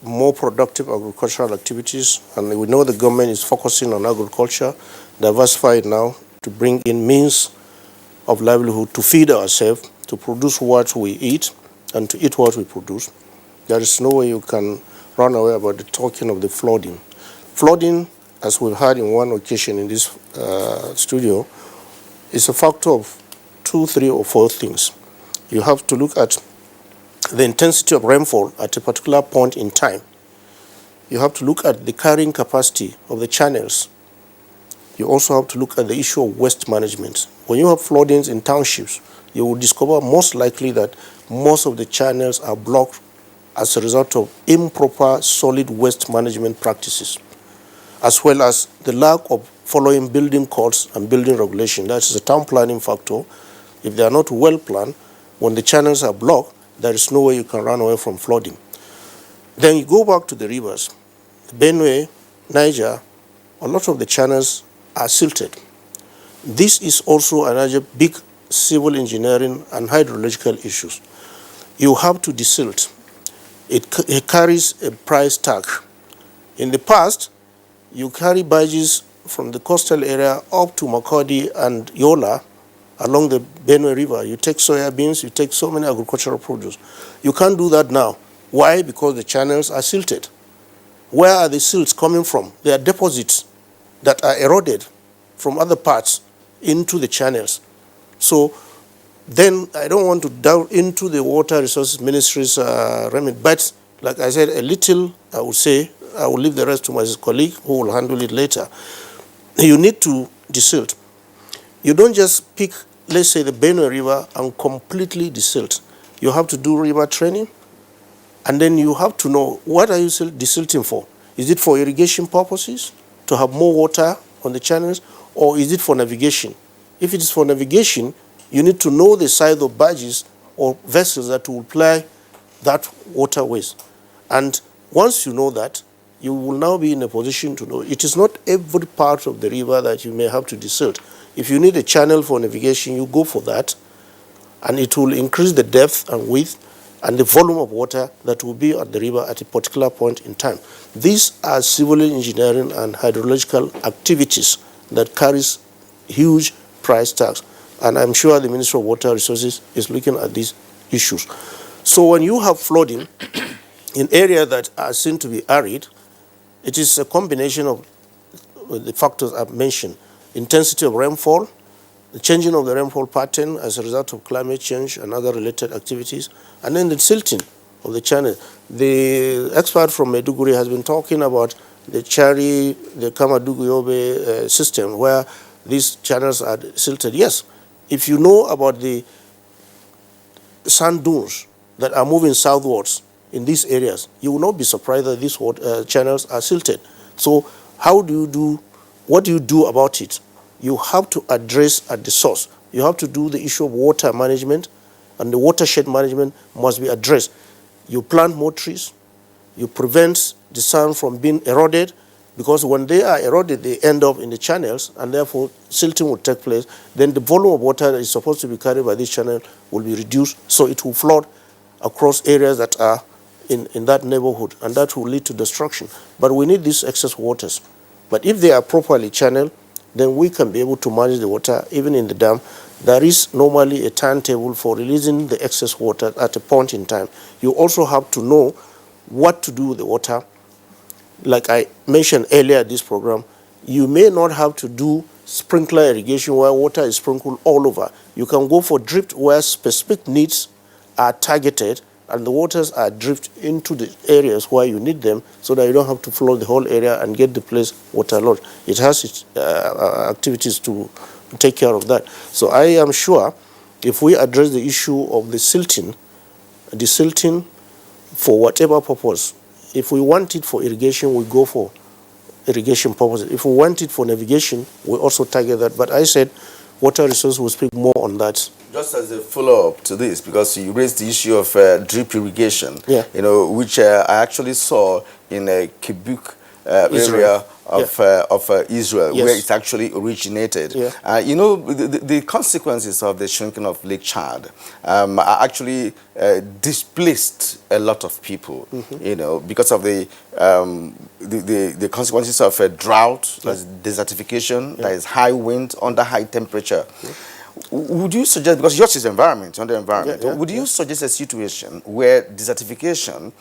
more productive agricultural activities, and we know the government is focusing on agriculture, diversified now, to bring in means of livelihood to feed ourselves, to produce what we eat, and to eat what we produce. There is no way you can run away about the talking of the flooding. Flooding, as we've had in one occasion in this studio, is a factor of 2, 3, or 4 things. You have to look at the intensity of rainfall at a particular point in time. You have to look at the carrying capacity of the channels. You also have to look at the issue of waste management. When you have floodings in townships, you will discover most likely that most of the channels are blocked as a result of improper solid waste management practices. as well as the lack of following building codes and building regulation. That is a town planning factor. If they are not well planned, when the channels are blocked, there is no way you can run away from flooding. Then you go back to the rivers. Benue, Niger, a lot of the channels are silted. This is also another big civil engineering and hydrological issues. You have to desilt. It carries a price tag. In the past, you carry barges from the coastal area up to Makodi and Yola along the Benue River. You take soya beans, you take so many agricultural produce. You can't do that now. Why? Because the channels are silted. Where are the silts coming from? They are deposits that are eroded from other parts into the channels. So then I don't want to delve into the Water Resources Ministry's remit, but like I said, a little, I would say, I will leave the rest to my colleague who will handle it later. You need to desilt. You don't just pick, let's say, the Benue River and completely desilt. You have to do river training, and then you have to know what are you desilting for. Is it for irrigation purposes, to have more water on the channels, or is it for navigation? If it is for navigation, you need to know the size of barges or vessels that will ply that waterways. And once you know that, you will now be in a position to know. It is not every part of the river that you may have to desilt. If you need a channel for navigation, you go for that, and it will increase the depth and width and the volume of water that will be at the river at a particular point in time. These are civil engineering and hydrological activities that carries huge price tags. And I'm sure the Ministry of Water Resources is looking at these issues. So when you have flooding in areas that are seen to be arid, it is a combination of the factors I've mentioned. Intensity of rainfall, the changing of the rainfall pattern as a result of climate change and other related activities, and then the silting of the channel. The expert from Maiduguri has been talking about the Chari, the Kamadugu-Yobe system, where these channels are silted. Yes, if you know about the sand dunes that are moving southwards in these areas, you will not be surprised that these channels are silted. So what do you do about it? You have to address at the source. You have to do the issue of water management, and the watershed management must be addressed. You plant more trees, you prevent the sand from being eroded, because when they are eroded, they end up in the channels, and therefore silting will take place. Then the volume of water that is supposed to be carried by this channel will be reduced, so it will flood across areas that are in that neighborhood, and that will lead to destruction. But we need these excess waters. But if they are properly channeled, then we can be able to manage the water even in the dam. There is normally a timetable for releasing the excess water at a point in time. You also have to know what to do with the water. Like I mentioned earlier in this program, you may not have to do sprinkler irrigation where water is sprinkled all over. You can go for drip where specific needs are targeted and the waters are dripped into the areas where you need them, so that you don't have to flood the whole area and get the place waterlogged. It has its activities to take care of that. So I am sure if we address the issue of the silting for whatever purpose, if we want it for irrigation, we go for irrigation purposes. If we want it for navigation, we also target that. But I said Water Resources will speak more on that. Just as a follow-up to this, because you raised the issue of drip irrigation, which I actually saw in a Kibuk area of Israel, Yes. where it actually originated. The consequences of the shrinking of Lake Chad actually displaced a lot of people, because of the consequences of a drought, there's desertification, there is high wind under high temperature. Would you suggest, because yours is environment, would you suggest a situation where desertification,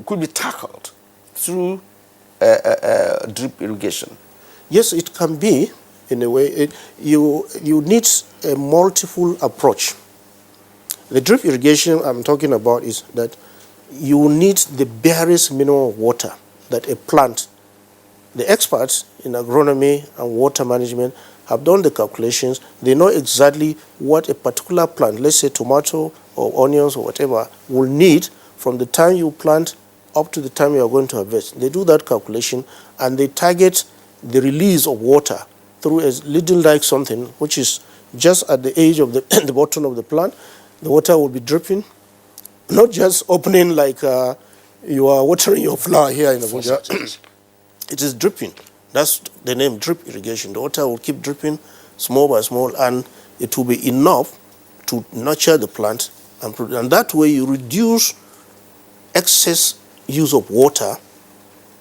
could be tackled through drip irrigation? Yes, it can be, in a way. You need a multiple approach. The drip irrigation I'm talking about is that you need the barest minimum of water that a plant. The experts in agronomy and water management have done the calculations. They know exactly what a particular plant, let's say tomato or onions or whatever, will need from the time you plant up to the time you are going to harvest. They do that calculation and they target the release of water through a little like something which is just at the edge of the bottom of the plant. The water will be dripping, not just opening like you are watering your flower here in Abuja. It is dripping. That's the name, drip irrigation. The water will keep dripping small by small, and it will be enough to nurture the plant. And that way you reduce excess use of water.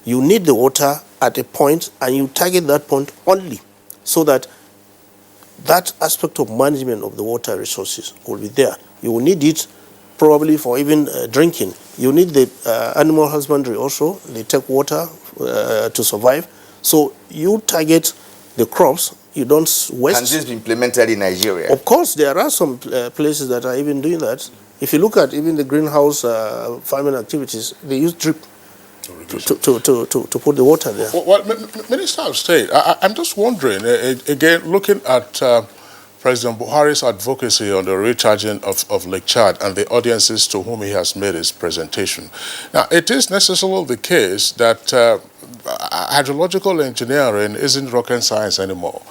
You need the water at a point, and you target that point only, so that that aspect of management of the water resources will be there. You will need it probably for even drinking. You need the animal husbandry also. They take water to survive. So you target the crops. You don't waste. Can this be implemented in Nigeria? Of course, there are some places that are even doing that. If you look at even the greenhouse farming activities, they use drip to put the water there. Well, Minister of State, I'm just wondering, again, looking at President Buhari's advocacy on the recharging of Lake Chad and the audiences to whom he has made his presentation. Now, it is necessarily the case that hydrological engineering isn't rocket science anymore.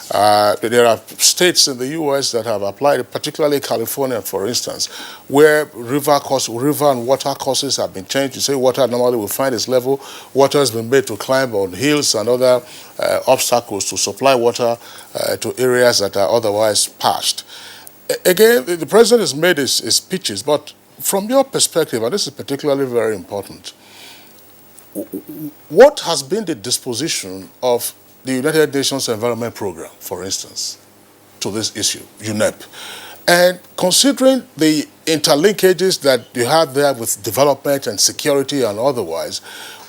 There are states in the U.S. that have applied, particularly California, for instance, where river and water courses have been changed. You say water normally will find its level. Water has been made to climb on hills and other obstacles to supply water to areas that are otherwise parched. Again, the president has made his speeches, but from your perspective, and this is particularly very important, what has been the disposition of the United Nations Environment Program, for instance, to this issue, UNEP? And considering the interlinkages that you have there with development and security and otherwise,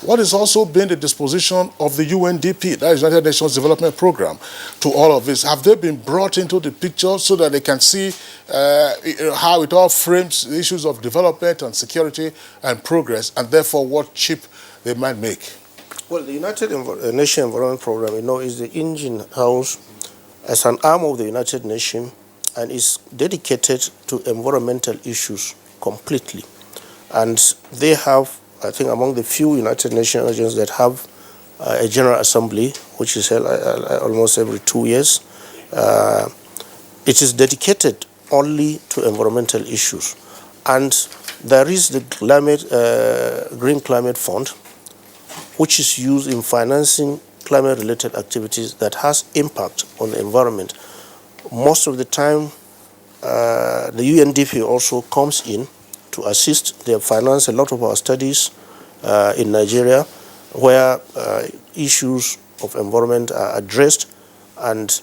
what has also been the disposition of the UNDP, that is United Nations Development Program, to all of this? Have they been brought into the picture so that they can see how it all frames the issues of development and security and progress, and therefore what chip they might make? Well, the United Nations Environment Program, is the engine house as an arm of the United Nations, and is dedicated to environmental issues completely. And they have, I think, among the few United Nations agencies that have a General Assembly, which is held almost every 2 years. It is dedicated only to environmental issues. And there is the Green Climate Fund, which is used in financing climate-related activities that has impact on the environment. Most of the time, the UNDP also comes in to assist. They finance a lot of our studies in Nigeria, where issues of environment are addressed, and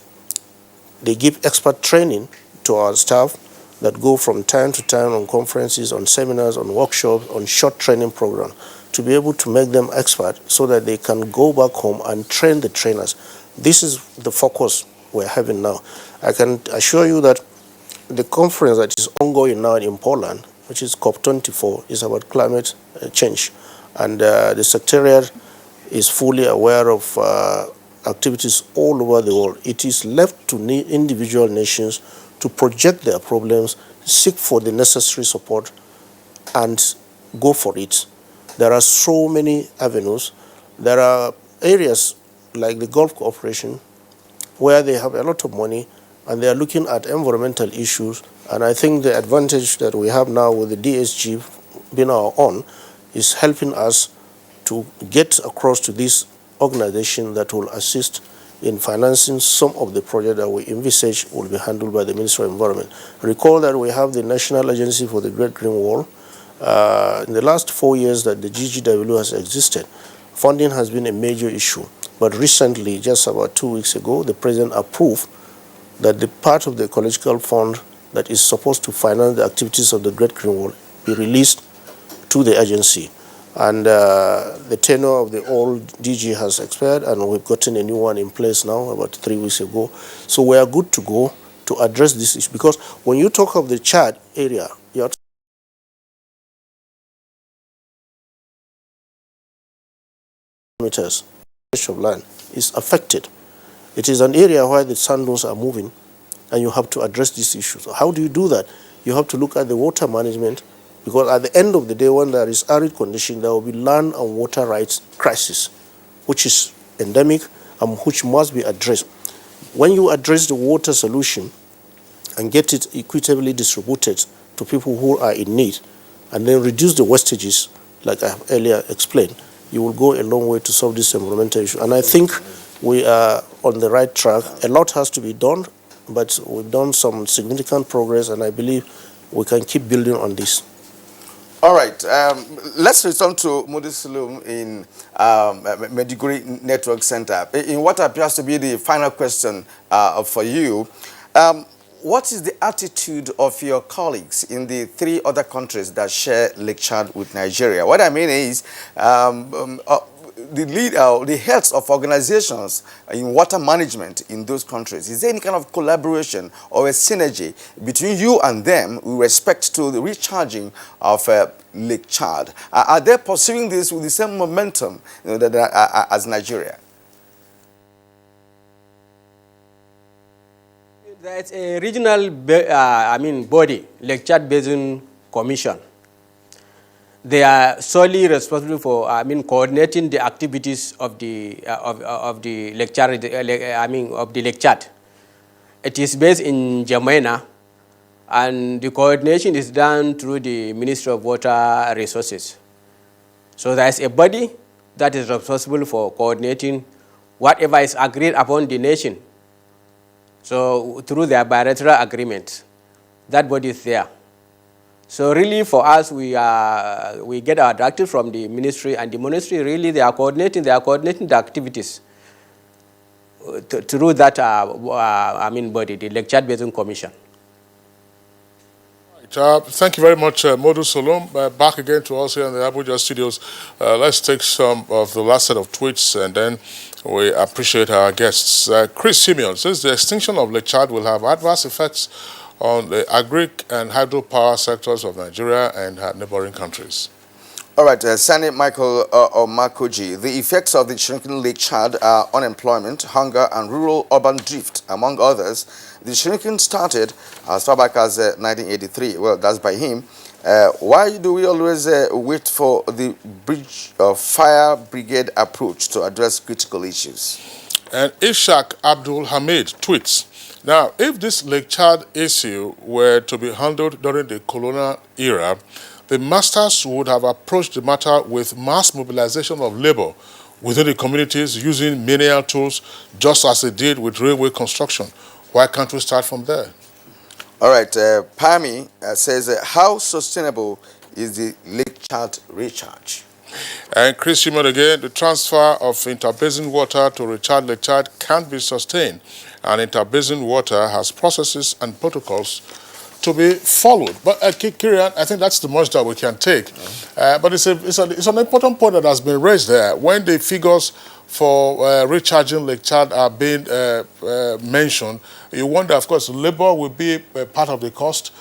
they give expert training to our staff that go from time to time on conferences, on seminars, on workshops, on short training programs, to be able to make them expert so that they can go back home and train the trainers. This is the focus we're having now. I can assure you that the conference that is ongoing now in Poland, which is COP24, is about climate change. And the Secretariat is fully aware of activities all over the world. It is left to individual nations to project their problems, seek for the necessary support, and go for it. There are so many avenues. There are areas like the Gulf Cooperation where they have a lot of money and they are looking at environmental issues. And I think the advantage that we have now with the DSG being our own is helping us to get across to this organization that will assist in financing some of the projects that we envisage will be handled by the Ministry of Environment. Recall that we have the National Agency for the Great Green Wall. In the last 4 years that the GGW has existed, funding has been a major issue. But recently, just about 2 weeks ago, the President approved that the part of the ecological fund that is supposed to finance the activities of the Great Green Wall be released to the agency. And the tenure of the old DG has expired, and we've gotten a new one in place now about 3 weeks ago. So we are good to go to address this issue. Because when you talk of the Chad area, you're meters of land is affected. It is an area where the sand dunes are moving, and you have to address these issues. How do you do that? You have to look at the water management Because at the end of the day, when there is arid condition, there will be land and water rights crisis, which is endemic and which must be addressed. When you address the water solution and get it equitably distributed to people who are in need, and then reduce the wastages, like I have earlier explained, you will go a long way to solve this environmental issue. And I think we are on the right track. A lot has to be done, but we've done some significant progress, and I believe we can keep building on this. All right, let's return to Modi Sulum in Maiduguri Network Center. In what appears to be the final question for you, what is the attitude of your colleagues in the 3 other countries that share Lake Chad with Nigeria? What I mean is the heads of organizations in water management in those countries. Is there any kind of collaboration or a synergy between you and them with respect to the recharging of Lake Chad? Are they pursuing this with the same momentum as Nigeria? There's a regional body, Lake Chad Basin Commission. They are solely responsible for coordinating the activities of the Lake Chad, of the Lake Chad. It is based in Jamena, and the coordination is done through the Ministry of Water Resources. So there is a body that is responsible for coordinating whatever is agreed upon the nation. So through their bilateral agreement, that body is there. So really for us, we get our directive from the ministry, and the ministry really they are coordinating the activities through that body, the Lake Chad Basin Commission. Thank you very much, Modu Solom. Back again to us here in the Abuja studios. Let's take some of the last set of tweets, and then we appreciate our guests. Chris Simeon says the extinction of Lake Chad will have adverse effects on the agri and hydropower sectors of Nigeria and neighboring countries. All right, Sani Michael Makoji, the effects of the shrinking Lake Chad are unemployment, hunger, and rural-urban drift, among others. The shrinking started as far back as 1983. Well, that's by him. Why do we always wait for the bridge of fire brigade approach to address critical issues? And Ishaq Abdul Hamid tweets, now, if this Lake Chad issue were to be handled during the colonial era, the masters would have approached the matter with mass mobilization of labor within the communities using menial tools, just as they did with railway construction. Why can't we start from there? All right, Pami says, how sustainable is the Lake Chad recharge? And Chris Shimon again, the transfer of interbasin water to recharge Lake Chad can't be sustained. And interbasin water has processes and protocols to be followed. But Kirian, I think that's the most that we can take. But it's an important point that has been raised there. When the figures for recharging Lake Chad are being mentioned, you wonder, of course, labor will be part of the cost,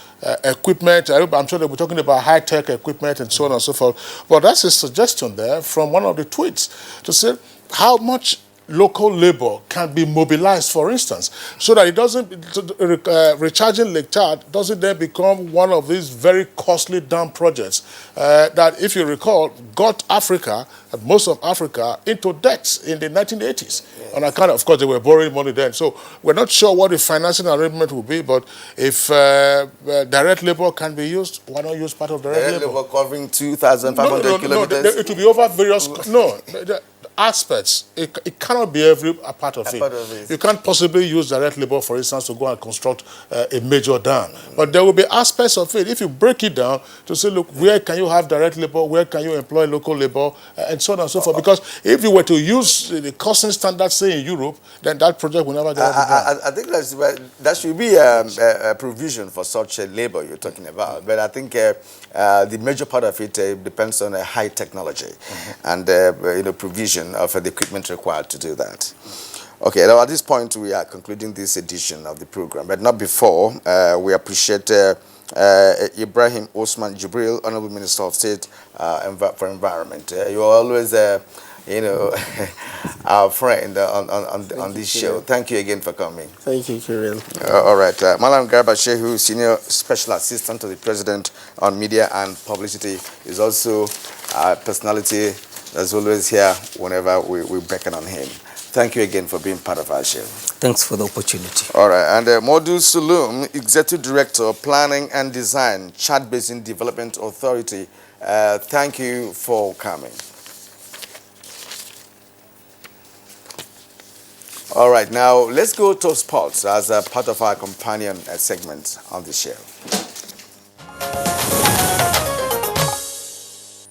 equipment. I'm sure they'll be talking about high-tech equipment and so on and so forth. But that's a suggestion there from one of the tweets to say how much local labor can be mobilized, for instance, so that it doesn't, recharging Lake Chad doesn't then become one of these very costly dam projects that, if you recall, got Africa, most of Africa, into debts in the 1980s. Yeah. On account, of course, they were borrowing money then. So we're not sure what the financing arrangement will be, but if direct labor can be used, why not use part of direct labor? Covering 2,500 kilometers? It will be over various... aspects. It cannot be every part of it. You can't possibly use direct labor, for instance, to go and construct a major dam. But there will be aspects of it. If you break it down to say, look, where can you have direct labor? Where can you employ local labor? And so on and so forth. Because if you were to use the costing standards, say, in Europe, then that project will never get off the ground. I think that should be a provision for such labor you're talking about. But I think the major part of it depends on high technology and provision of the equipment required to do that. Okay, now at this point we are concluding this edition of the program, but not before. We appreciate Ibrahim Osman Jibril, Honorable Minister of State for Environment. You are always you know, our friend on this show. Thank you again for coming. Thank you, Kirill. All right. Malam Garba Shehu, Senior Special Assistant to the President on Media and Publicity, is also a personality that's always here whenever we beckon on him. Thank you again for being part of our show. Thanks for the opportunity. All right. And Modu Sulum, Executive Director, Planning and Design, Chad Basin Development Authority. Thank you for coming. All right, now let's go to sports as a part of our companion segment on the show.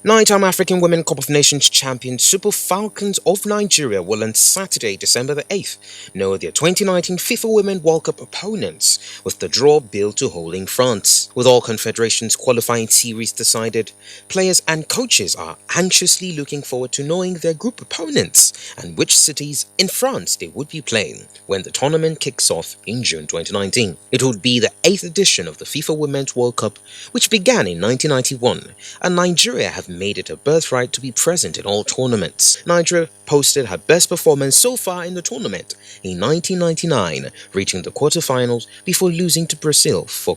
Nine-time African Women Cup of Nations champion Super Falcons of Nigeria will on Saturday, December the 8th, know their 2019 FIFA Women World Cup opponents, with the draw billed to hold in France. With all confederations qualifying series decided, players and coaches are anxiously looking forward to knowing their group opponents and which cities in France they would be playing when the tournament kicks off in June 2019. It would be the 8th edition of the FIFA Women's World Cup, which began in 1991, and Nigeria have made it a birthright to be present in all tournaments. Nigeria posted her best performance so far in the tournament in 1999, reaching the quarterfinals before losing to Brazil 4-0.